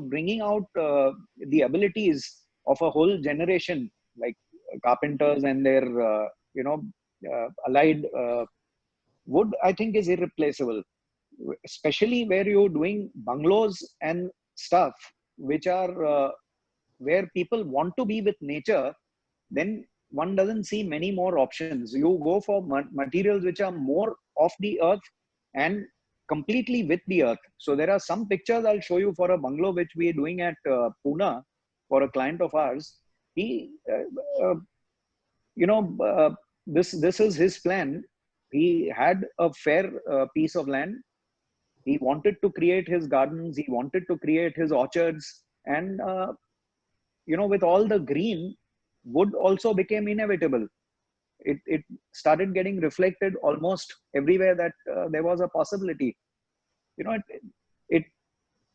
bringing out the abilities of a whole generation, like carpenters and their, allied wood, I think is irreplaceable, especially where you're doing bungalows and stuff, which are where people want to be with nature. Then one doesn't see many more options. You go for materials which are more off the earth and completely with the earth. So there are some pictures I'll show you for a bungalow which we are doing at Pune for a client of ours. He, this is his plan. He had a fair piece of land. He wanted to create his gardens. He wanted to create his orchards. And, with all the green, wood also became inevitable. It started getting reflected almost everywhere that there was a possibility.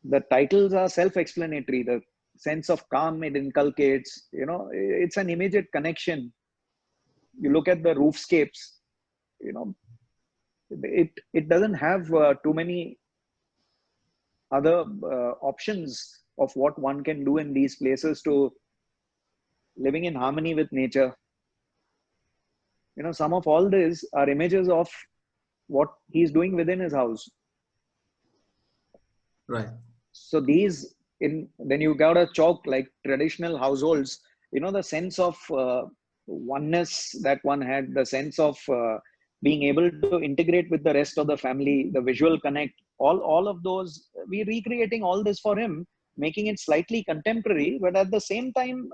The titles are self-explanatory. The sense of calm it inculcates, it's an immediate connection. You look at the roofscapes, it doesn't have too many other options of what one can do in these places to living in harmony with nature. Some of all these are images of what he's doing within his house. Right. So then you got a chalk like traditional households, the sense of oneness that one had, the sense of being able to integrate with the rest of the family, the visual connect, all of those, we're recreating all this for him, making it slightly contemporary, but at the same time,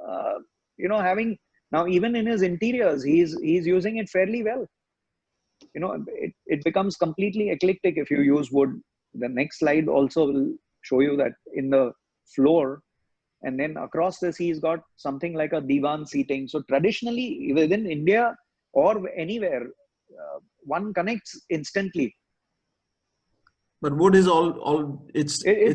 having, now even in his interiors, he's using it fairly well. It becomes completely eclectic if you use wood. The next slide also will show you that in the floor, and then across this, he's got something like a divan seating. So traditionally, within India or anywhere, one connects instantly. But wood is it's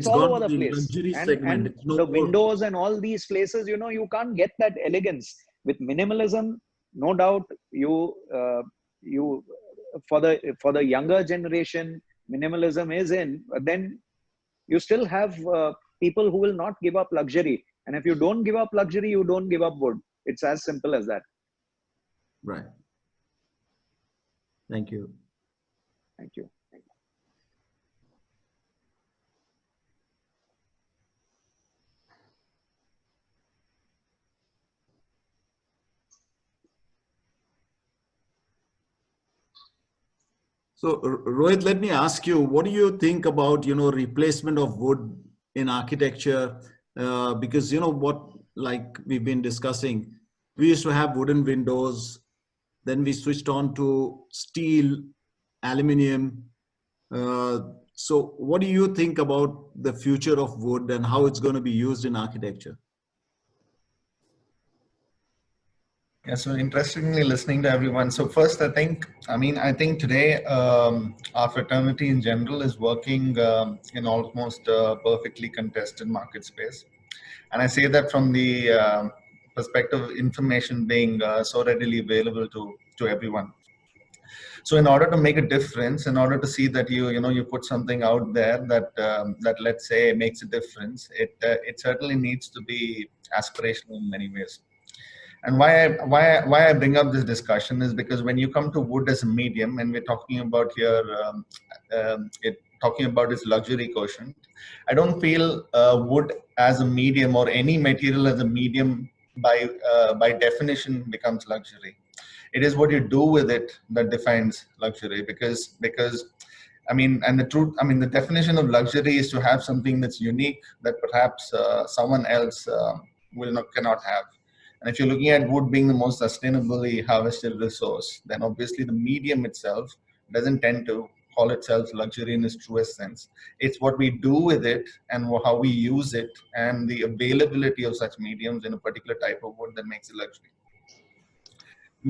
all gone over to the the place. luxury And segment. It's no the more. windows and all these places, you know, you can't get that elegance with minimalism. No doubt, you for the younger generation, minimalism is in. But then you still have people who will not give up luxury. And if you don't give up luxury, you don't give up wood. It's as simple as that. Right. Thank you. Thank you. So Rohit, let me ask you, what do you think about, replacement of wood in architecture? Because, what, like we've been discussing, we used to have wooden windows, then we switched on to steel, aluminum. So what do you think about the future of wood and how it's going to be used in architecture? Yeah, so interestingly listening to everyone. So first, I think today our fraternity in general is working in almost perfectly contested market space. And I say that from the perspective of information being so readily available to everyone. So in order to make a difference, in order to see that you put something out there that let's say makes a difference, it certainly needs to be aspirational in many ways. And why I bring up this discussion is because when you come to wood as a medium, and we're talking about here, talking about its luxury quotient, I don't feel wood as a medium or any material as a medium by definition becomes luxury. It is what you do with it that defines luxury, because the definition of luxury is to have something that's unique that perhaps someone else cannot have. And if you're looking at wood being the most sustainably harvested resource, then obviously the medium itself doesn't tend to call itself luxury in its truest sense. It's what we do with it and how we use it and the availability of such mediums in a particular type of wood that makes it luxury.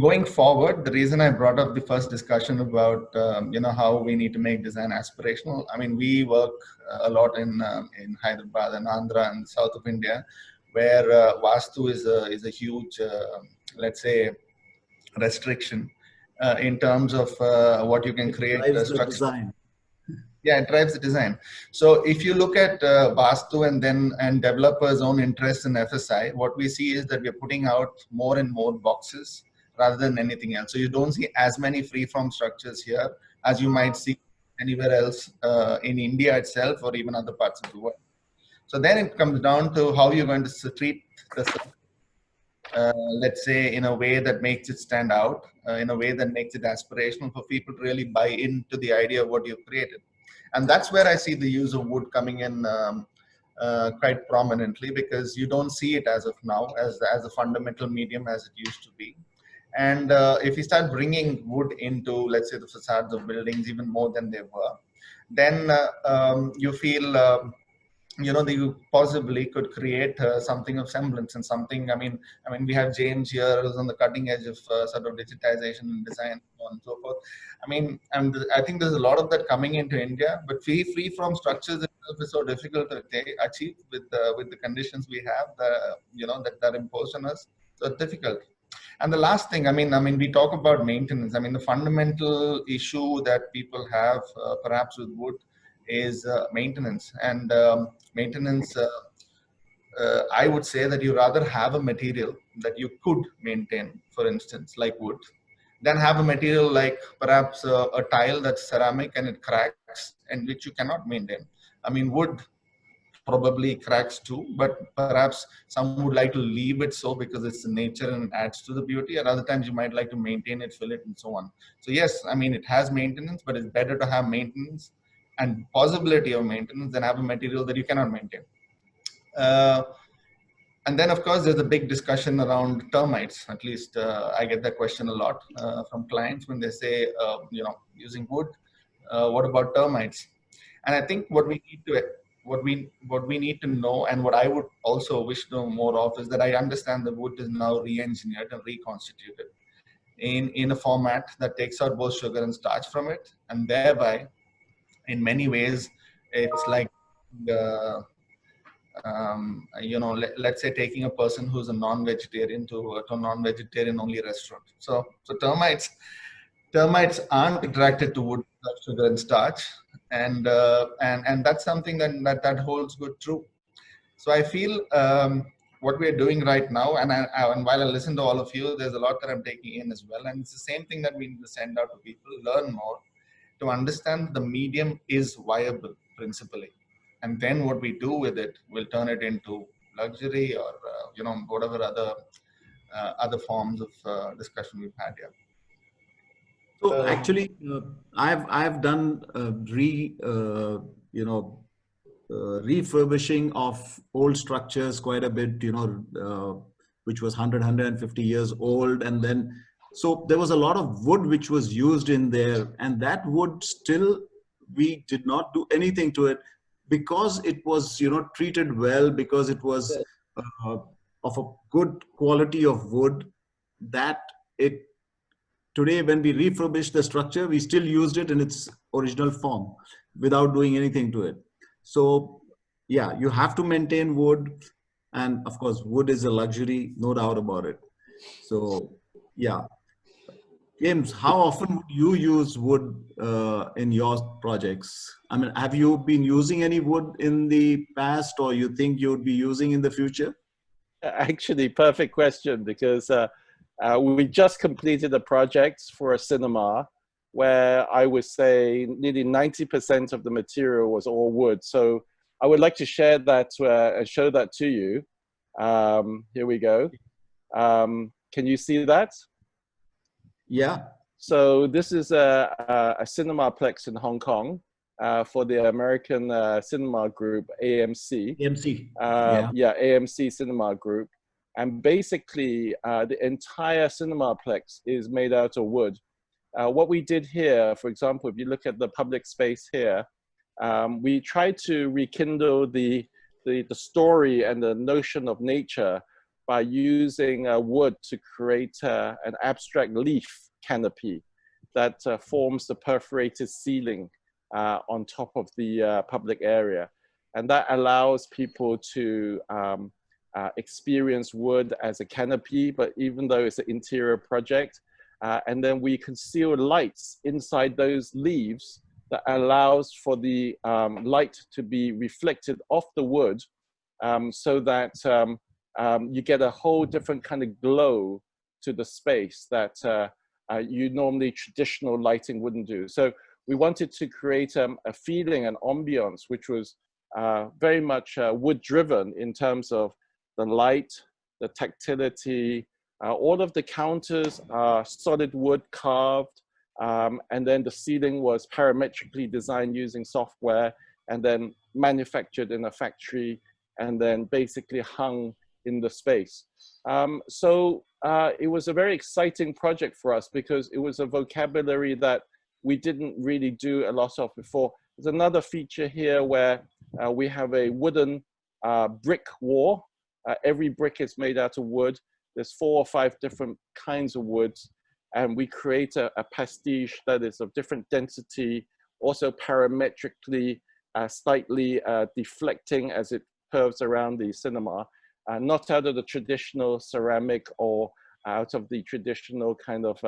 Going forward, the reason I brought up the first discussion about how we need to make design aspirational. I mean, we work a lot in Hyderabad and Andhra and south of India, where Vastu is a huge, let's say, restriction in terms of what you can create. It drives the design. Yeah, it drives the design. So if you look at Vastu and developers' own interest in FSI, what we see is that we're putting out more and more boxes rather than anything else. So you don't see as many freeform structures here as you might see anywhere else in India itself or even other parts of the world. So then it comes down to how you're going to treat the let's say, in a way that makes it stand out, in a way that makes it aspirational for people to really buy into the idea of what you've created. And that's where I see the use of wood coming in quite prominently, because you don't see it as of now as a fundamental medium as it used to be. And if you start bringing wood into, let's say, the facades of buildings even more than they were, then you feel you possibly could create something of semblance and something. I mean, we have James here who's on the cutting edge of sort of digitization and design and so on and so forth. And I think there's a lot of that coming into India, but free from structures itself is so difficult to achieve with the conditions we have, that are imposed on us. So it's difficult. And the last thing, we talk about maintenance. The fundamental issue that people have perhaps with wood is maintenance. And maintenance, I would say that you rather have a material that you could maintain, for instance, like wood, than have a material like perhaps a tile that's ceramic and it cracks and which you cannot maintain. Wood probably cracks too, but perhaps some would like to leave it so because it's the nature and it adds to the beauty, and other times you might like to maintain it, fill it, and so on. So yes, it has maintenance, but it's better to have maintenance and possibility of maintenance than have a material that you cannot maintain. And then, of course, there's a big discussion around termites. At least I get that question a lot from clients when they say, using wood, what about termites? And I think what we need to know, and what I would also wish to know more of, is that I understand the wood is now re-engineered and reconstituted in a format that takes out both sugar and starch from it, and thereby, in many ways, it's like let's say taking a person who's a non-vegetarian to a non-vegetarian only restaurant. So termites aren't attracted to wood, sugar, and starch, and that's something that holds good true. So I feel what we're doing right now, and while I listen to all of you, there's a lot that I'm taking in as well, and it's the same thing that we need to send out to people, learn more, to understand the medium is viable principally, and then what we do with it will turn it into luxury or whatever other forms of discussion we've had here. So actually, I've done refurbishing of old structures quite a bit, which was 100, 150 years old, and then so there was a lot of wood which was used in there, and that wood still we did not do anything to it because it was treated well, because it was of a good quality of wood, that it today when we refurbish the structure, we still used it in its original form without doing anything to it. So yeah, you have to maintain wood, and of course wood is a luxury, no doubt about it. So yeah, James, how often would you use wood in your projects? I mean, have you been using any wood in the past, or you think you would be using in the future? Actually, perfect question, because we just completed a project for a cinema where I would say nearly 90% of the material was all wood. So I would like to share that and show that to you. Here we go. Can you see that? Yeah. So this is a cinemaplex in Hong Kong for the American cinema group, AMC. AMC. Yeah, AMC Cinema Group. And basically, the entire cinemaplex is made out of wood. What we did here, for example, if you look at the public space here, we tried to rekindle the story and the notion of nature by using wood to create an abstract leaf canopy that forms the perforated ceiling on top of the public area. And that allows people to experience wood as a canopy, but even though it's an interior project, and then we conceal lights inside those leaves that allows for the light to be reflected off the wood, so that you get a whole different kind of glow to the space that you normally traditional lighting wouldn't do. So we wanted to create a feeling, an ambience, which was very much wood driven in terms of the light, the tactility. All of the counters are solid wood carved, and then the ceiling was parametrically designed using software and then manufactured in a factory and then basically hung in the space. So it was a very exciting project for us because it was a vocabulary that we didn't really do a lot of before. There's another feature here where we have a wooden brick wall. Every brick is made out of wood. There's 4 or 5 different kinds of woods, and we create a pastiche that is of different density, also parametrically slightly deflecting as it curves around the cinema, not out of the traditional ceramic or out of the traditional kind of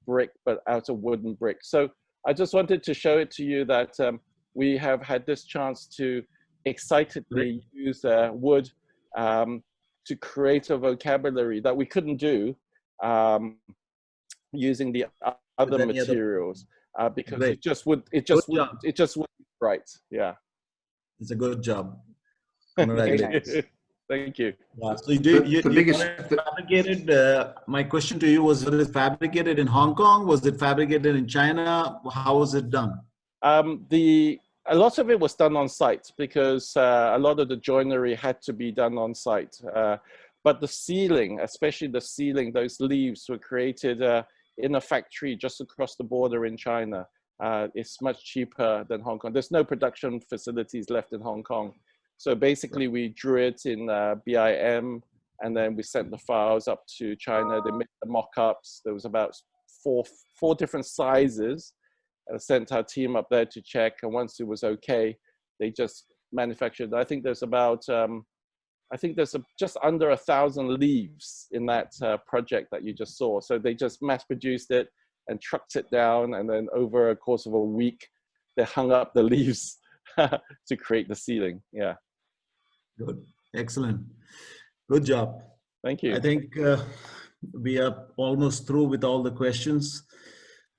brick, but out of wooden brick. So I just wanted to show it to you that we have had this chance to excitedly use wood to create a vocabulary that we couldn't do using the other materials because it just wouldn't right. Yeah, it's a good job. Congratulations. Thank you. Yeah, so you fabricated. My question to you was it fabricated in Hong Kong? Was it fabricated in China? How was it done? A lot of it was done on site because a lot of the joinery had to be done on site. But the ceiling, especially the ceiling, those leaves were created in a factory just across the border in China. It's much cheaper than Hong Kong. There's no production facilities left in Hong Kong. So basically we drew it in BIM, and then we sent the files up to China. They made the mock-ups. There was about four different sizes. I sent our team up there to check, and once it was okay, they just manufactured. I think there's about, just under 1,000 leaves in that project that you just saw. So they just mass produced it and trucked it down, and then over a course of a week, they hung up the leaves to create the ceiling. Yeah. Good. Excellent. Good job. Thank you. I think we are almost through with all the questions.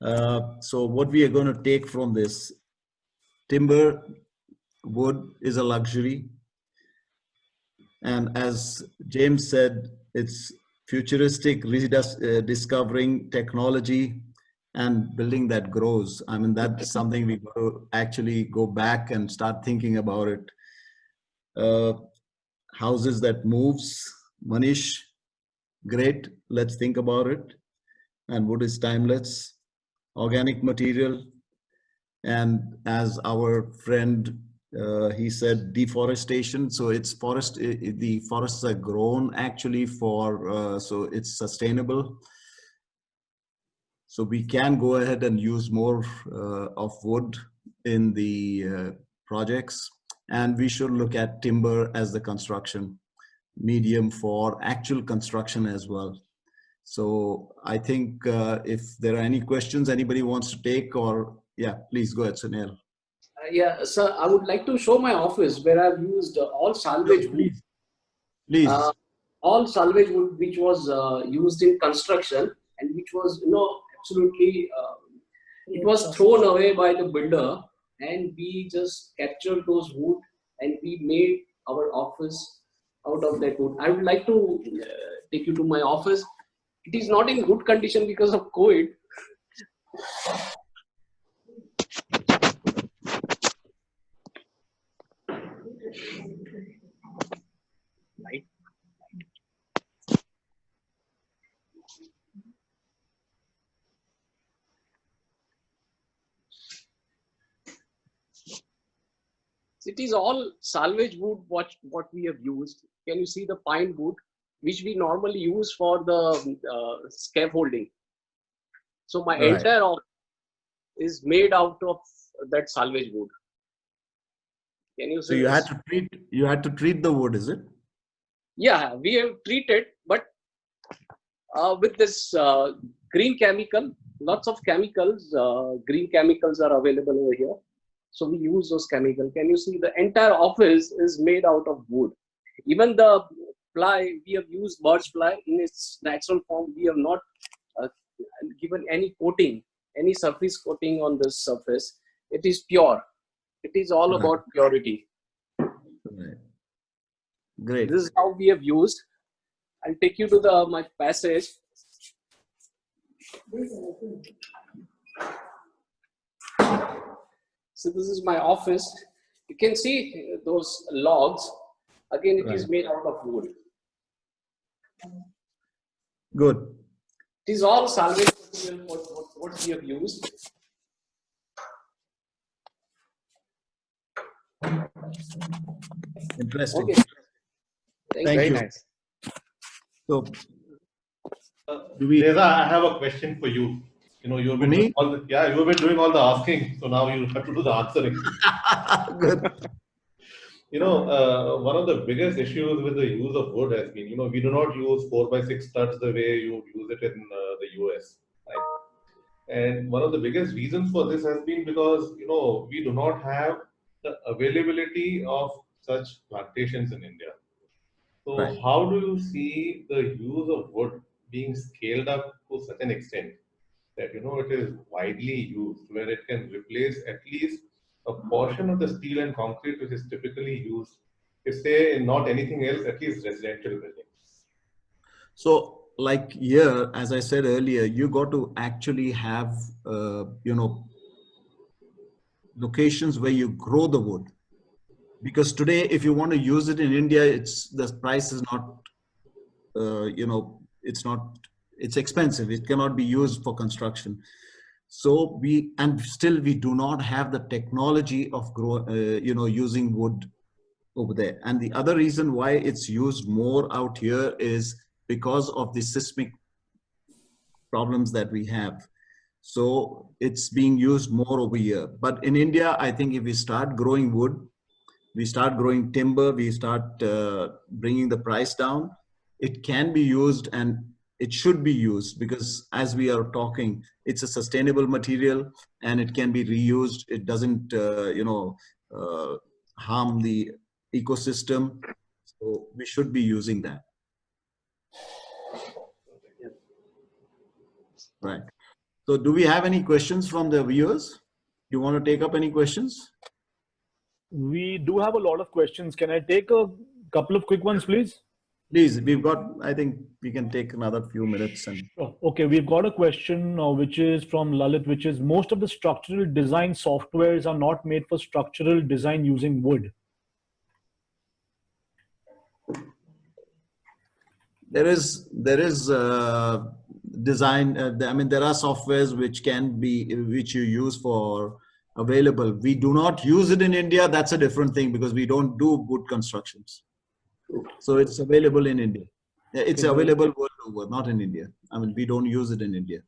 So what we are going to take from this, timber, wood is a luxury. And as James said, it's futuristic, discovering technology and building that grows. I mean, that's something we got to actually go back and start thinking about it. Houses that moves, Manish, great, let's think about it. And wood is timeless, organic material. And as our friend, he said, deforestation. So it's the forests are grown actually for, so it's sustainable. So we can go ahead and use more of wood in the projects. And we should look at timber as the construction medium for actual construction as well. So I think if there are any questions anybody wants to take, or yeah, please go ahead, SNEHAL. Yeah, sir, I would like to show my office where I've used all salvage wood. Please. All salvage wood which was used in construction, and which was, absolutely, it was thrown away by the builder, and we just captured those wood and we made our office out of that wood. I would like to take you to my office. It is not in good condition because of COVID. Right. It is all salvage wood what we have used. Can you see the pine wood which we normally use for the scaffolding? So my entire office is made out of that salvage wood. Can you see? So you had to treat the wood, is it? Yeah, we have treated, but with this green chemical, lots of chemicals, green chemicals are available over here. So we use those chemicals. Can you see the entire office is made out of wood? Even the ply, we have used birch ply in its natural form. We have not given any coating, any surface coating on this surface. It is pure. It is all about purity. Great. This is how we have used. I'll take you to my passage. So this is my office. You can see those logs. Again, it is made out of wood. Good. It is all salvage material what we have used. Interesting. Okay. Thank you. Nice. So, Reza, I have a question for you. You've been doing all you've been doing all the asking, so now you have to do the answering. Good. One of the biggest issues with the use of wood has been, we do not use 4x6 studs the way you use it in the US, right? And one of the biggest reasons for this has been because, we do not have the availability of such plantations in India. So how do you see the use of wood being scaled up to such an extent that, it is widely used, where it can replace at least a portion of the steel and concrete which is typically used, if say in not anything else, at least residential buildings? So like here, as I said earlier, you got to actually have, locations where you grow the wood. Because today, if you want to use it in India, the price is not, it's expensive. It cannot be used for construction. So still we do not have the technology of using wood over there. And the other reason why it's used more out here is because of the seismic problems that we have. So it's being used more over here. But in India, I think if we start growing wood, we start growing timber, we start bringing the price down, it can be used and it should be used, because as we are talking, it's a sustainable material and it can be reused. It doesn't, harm the ecosystem. So we should be using that. Right. So do we have any questions from the viewers? You want to take up any questions? We do have a lot of questions. Can I take a couple of quick ones, please? Please, we've got, I think we can take another few minutes. And okay, we've got a question which is from Lalit, which is, most of the structural design softwares are not made for structural design using wood. There is design, I mean, there are softwares which you use for available. We do not use it in India. That's a different thing, because we don't do wood constructions. So it's available in India. It's available world over, not in India. I mean, we don't use it in India.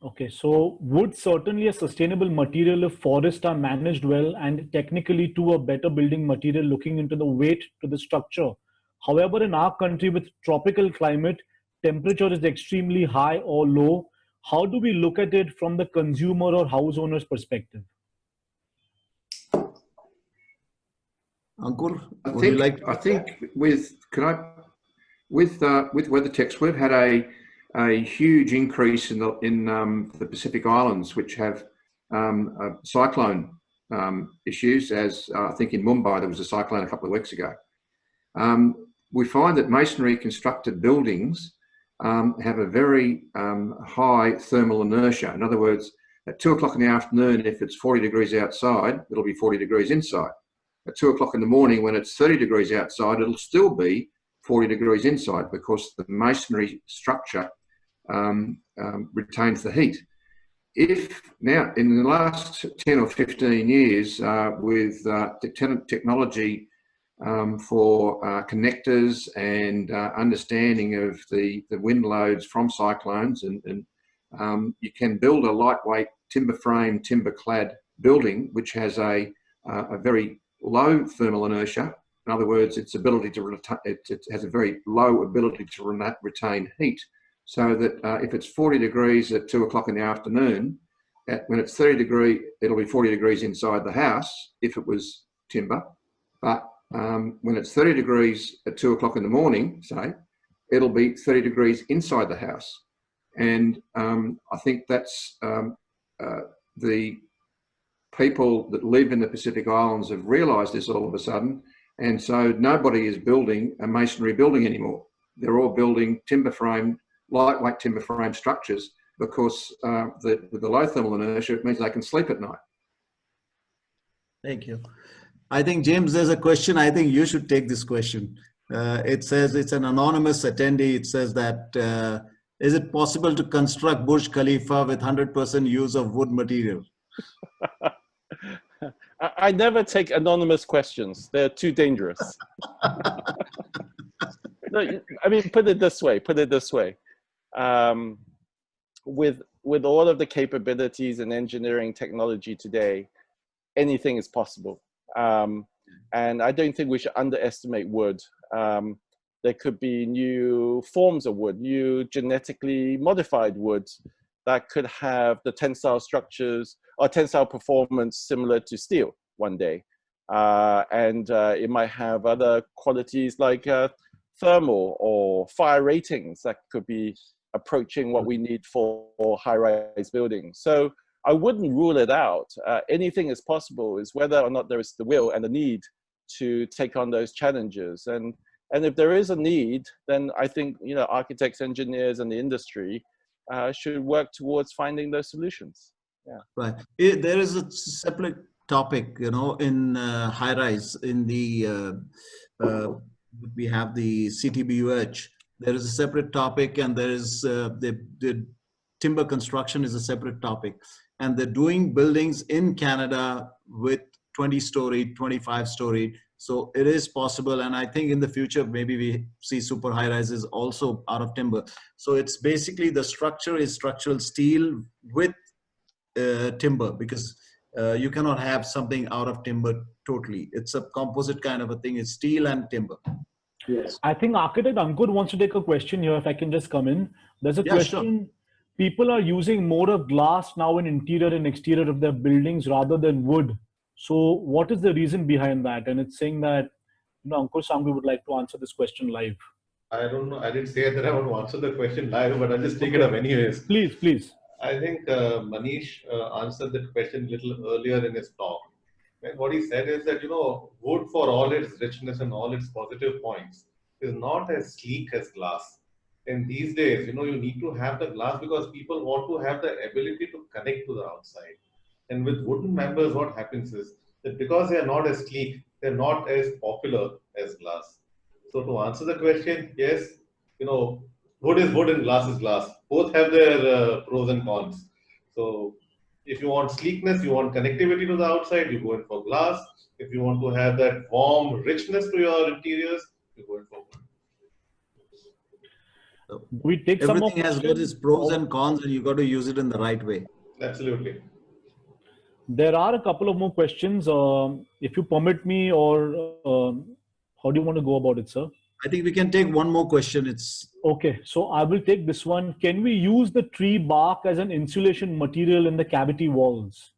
Okay, so wood certainly a sustainable material if forests are managed well and technically to a better building material, looking into the weight to the structure. However, in our country with tropical climate, temperature is extremely high or low. How do we look at it from the consumer or house owner's perspective? Ankur, I think with Weathertex, we've had a huge increase in the Pacific Islands, which have cyclone issues. As I think in Mumbai there was a cyclone a couple of weeks ago. We find that masonry constructed buildings have a very high thermal inertia. In other words, at 2 o'clock in the afternoon, if it's 40 degrees outside, it'll be 40 degrees inside. At 2 o'clock in the morning, when it's 30 degrees outside, it'll still be 40 degrees inside, because the masonry structure retains the heat. If now, in the last 10 or 15 years, with technology for connectors and understanding of the wind loads from cyclones, and you can build a lightweight timber frame, timber clad building, which has a very low thermal inertia. In other words, its ability to it has a very low ability to retain heat, so that if it's 40 degrees at 2 o'clock in the afternoon, when it's 30 degrees, it'll be 40 degrees inside the house if it was timber. But when it's 30 degrees at 2 o'clock in the morning, say, it'll be 30 degrees inside the house. And I think that's the people that live in the Pacific Islands have realised this all of a sudden, and so nobody is building a masonry building anymore. They're all building timber frame, lightweight timber frame structures, because with the low thermal inertia, it means they can sleep at night. Thank you. I think, James, there's a question. I think you should take this question. It says, it's an anonymous attendee. It says that, is it possible to construct Burj Khalifa with 100% use of wood material? I never take anonymous questions. They're too dangerous. No, I mean, put it this way. With all of the capabilities and engineering technology today, anything is possible. And I don't think we should underestimate wood. There could be new forms of wood, new genetically modified woods that could have the tensile structures or tensile performance similar to steel one day. And it might have other qualities like thermal or fire ratings that could be approaching what we need for high-rise buildings. So I wouldn't rule it out. Anything is possible. Is whether or not there is the will and the need to take on those challenges. And if there is a need, then I think, you know, architects, engineers, and the industry should work towards finding those solutions. Yeah. Right. There is a separate topic, you know, in high-rise. In the we have the CTBUH. There is a separate topic, and there is the timber construction is a separate topic. and they're doing buildings in Canada with 20-story, 25-story. So it is possible. And I think in the future, maybe we see super high rises also out of timber. So it's basically the structure is structural steel with timber, because you cannot have something out of timber totally. It's a composite kind of a thing. It's steel and timber. Yes. I think Architect Ankur wants to take a question here, if I can just come in. There's a question. Sure. People are using more of glass now in interior and exterior of their buildings rather than wood. So what is the reason behind that? And it's saying that, Ankur Sangvi would like to answer this question live. I don't know. I didn't say that I want to answer the question live, but I'll just take it up anyways. Please, please. I think Manish answered that question a little earlier in his talk. And what he said is that, wood, for all its richness and all its positive points, is not as sleek as glass. And these days, you need to have the glass because people want to have the ability to connect to the outside. And with wooden members, what happens is that because they are not as sleek, they're not as popular as glass. So to answer the question, yes, wood is wood and glass is glass. Both have their pros and cons. So if you want sleekness, you want connectivity to the outside, you go in for glass. If you want to have that warm richness to your interiors, you go in for wood. So we take everything has got its pros and cons, and you got to use it in the right way. Absolutely. There are a couple of more questions. If you permit me, or how do you want to go about it, sir? I think we can take one more question. It's okay. So I will take this one. Can we use the tree bark as an insulation material in the cavity walls?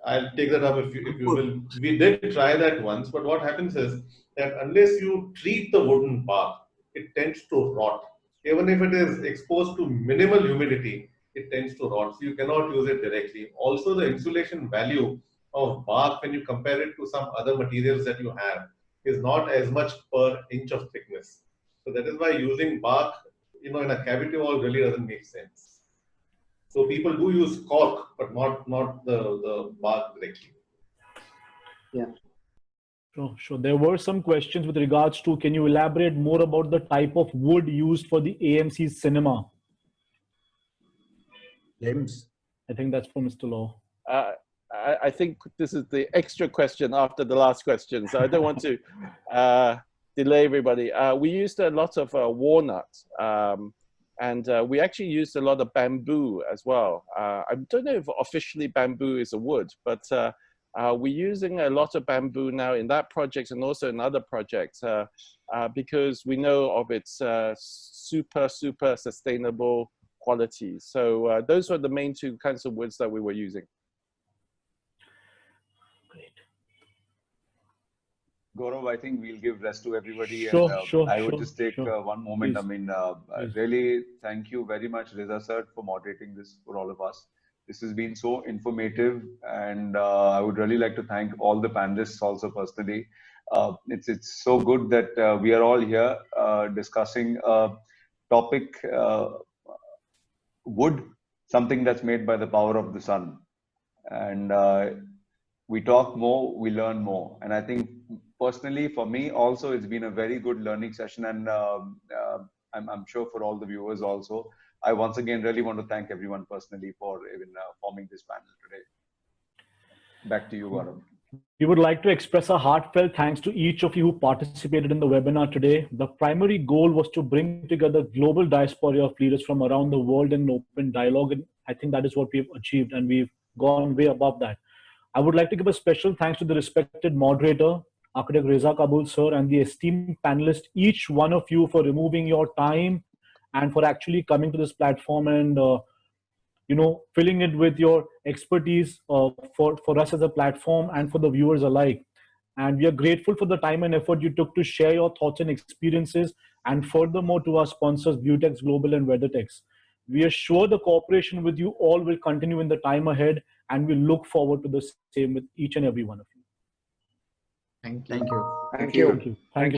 I'll take that up if you will. We did try that once, but what happens is that unless you treat the wooden bark, it tends to rot. Even if it is exposed to minimal humidity, it tends to rot. So you cannot use it directly. Also, the insulation value of bark, when you compare it to some other materials that you have, is not as much per inch of thickness. So that is why using bark, in a cavity wall really doesn't make sense. So people do use cork, but not the bark directly. Yeah. Sure. There were some questions with regards to, can you elaborate more about the type of wood used for the AMC cinema? James? I think that's for Mr. Law. I think this is the extra question after the last question, so I don't want to delay everybody. We used a lot of walnut, and we actually used a lot of bamboo as well. I don't know if officially bamboo is a wood, but we're using a lot of bamboo now in that project and also in other projects because we know of its super sustainable qualities. So those were the main two kinds of woods that we were using. Great. Gaurav, I think we'll give rest to everybody. Sure, I would just take one moment. Please. I mean, really thank you very much, Reza sir, for moderating this for all of us. This has been so informative, and I would really like to thank all the panelists also personally. It's so good that we are all here discussing a topic, wood, something that's made by the power of the sun. And we talk more, we learn more. And I think personally, for me also, it's been a very good learning session. And I'm sure for all the viewers also. I once again really want to thank everyone personally for even forming this panel today. Back to you, Gaurav. We would like to express a heartfelt thanks to each of you who participated in the webinar today. The primary goal was to bring together global diaspora of leaders from around the world in open dialogue. And I think that is what we've achieved, and we've gone way above that. I would like to give a special thanks to the respected moderator, Architect Reza Kabul sir, and the esteemed panelists, each one of you, for removing your time and for actually coming to this platform and filling it with your expertise for us as a platform and for the viewers alike. And we are grateful for the time and effort you took to share your thoughts and experiences, and furthermore to our sponsors Beautex Global and Weathertex. We are sure the cooperation with you all will continue in the time ahead, and we look forward to the same with each and every one of you. Thank you. Thank you. Thank you.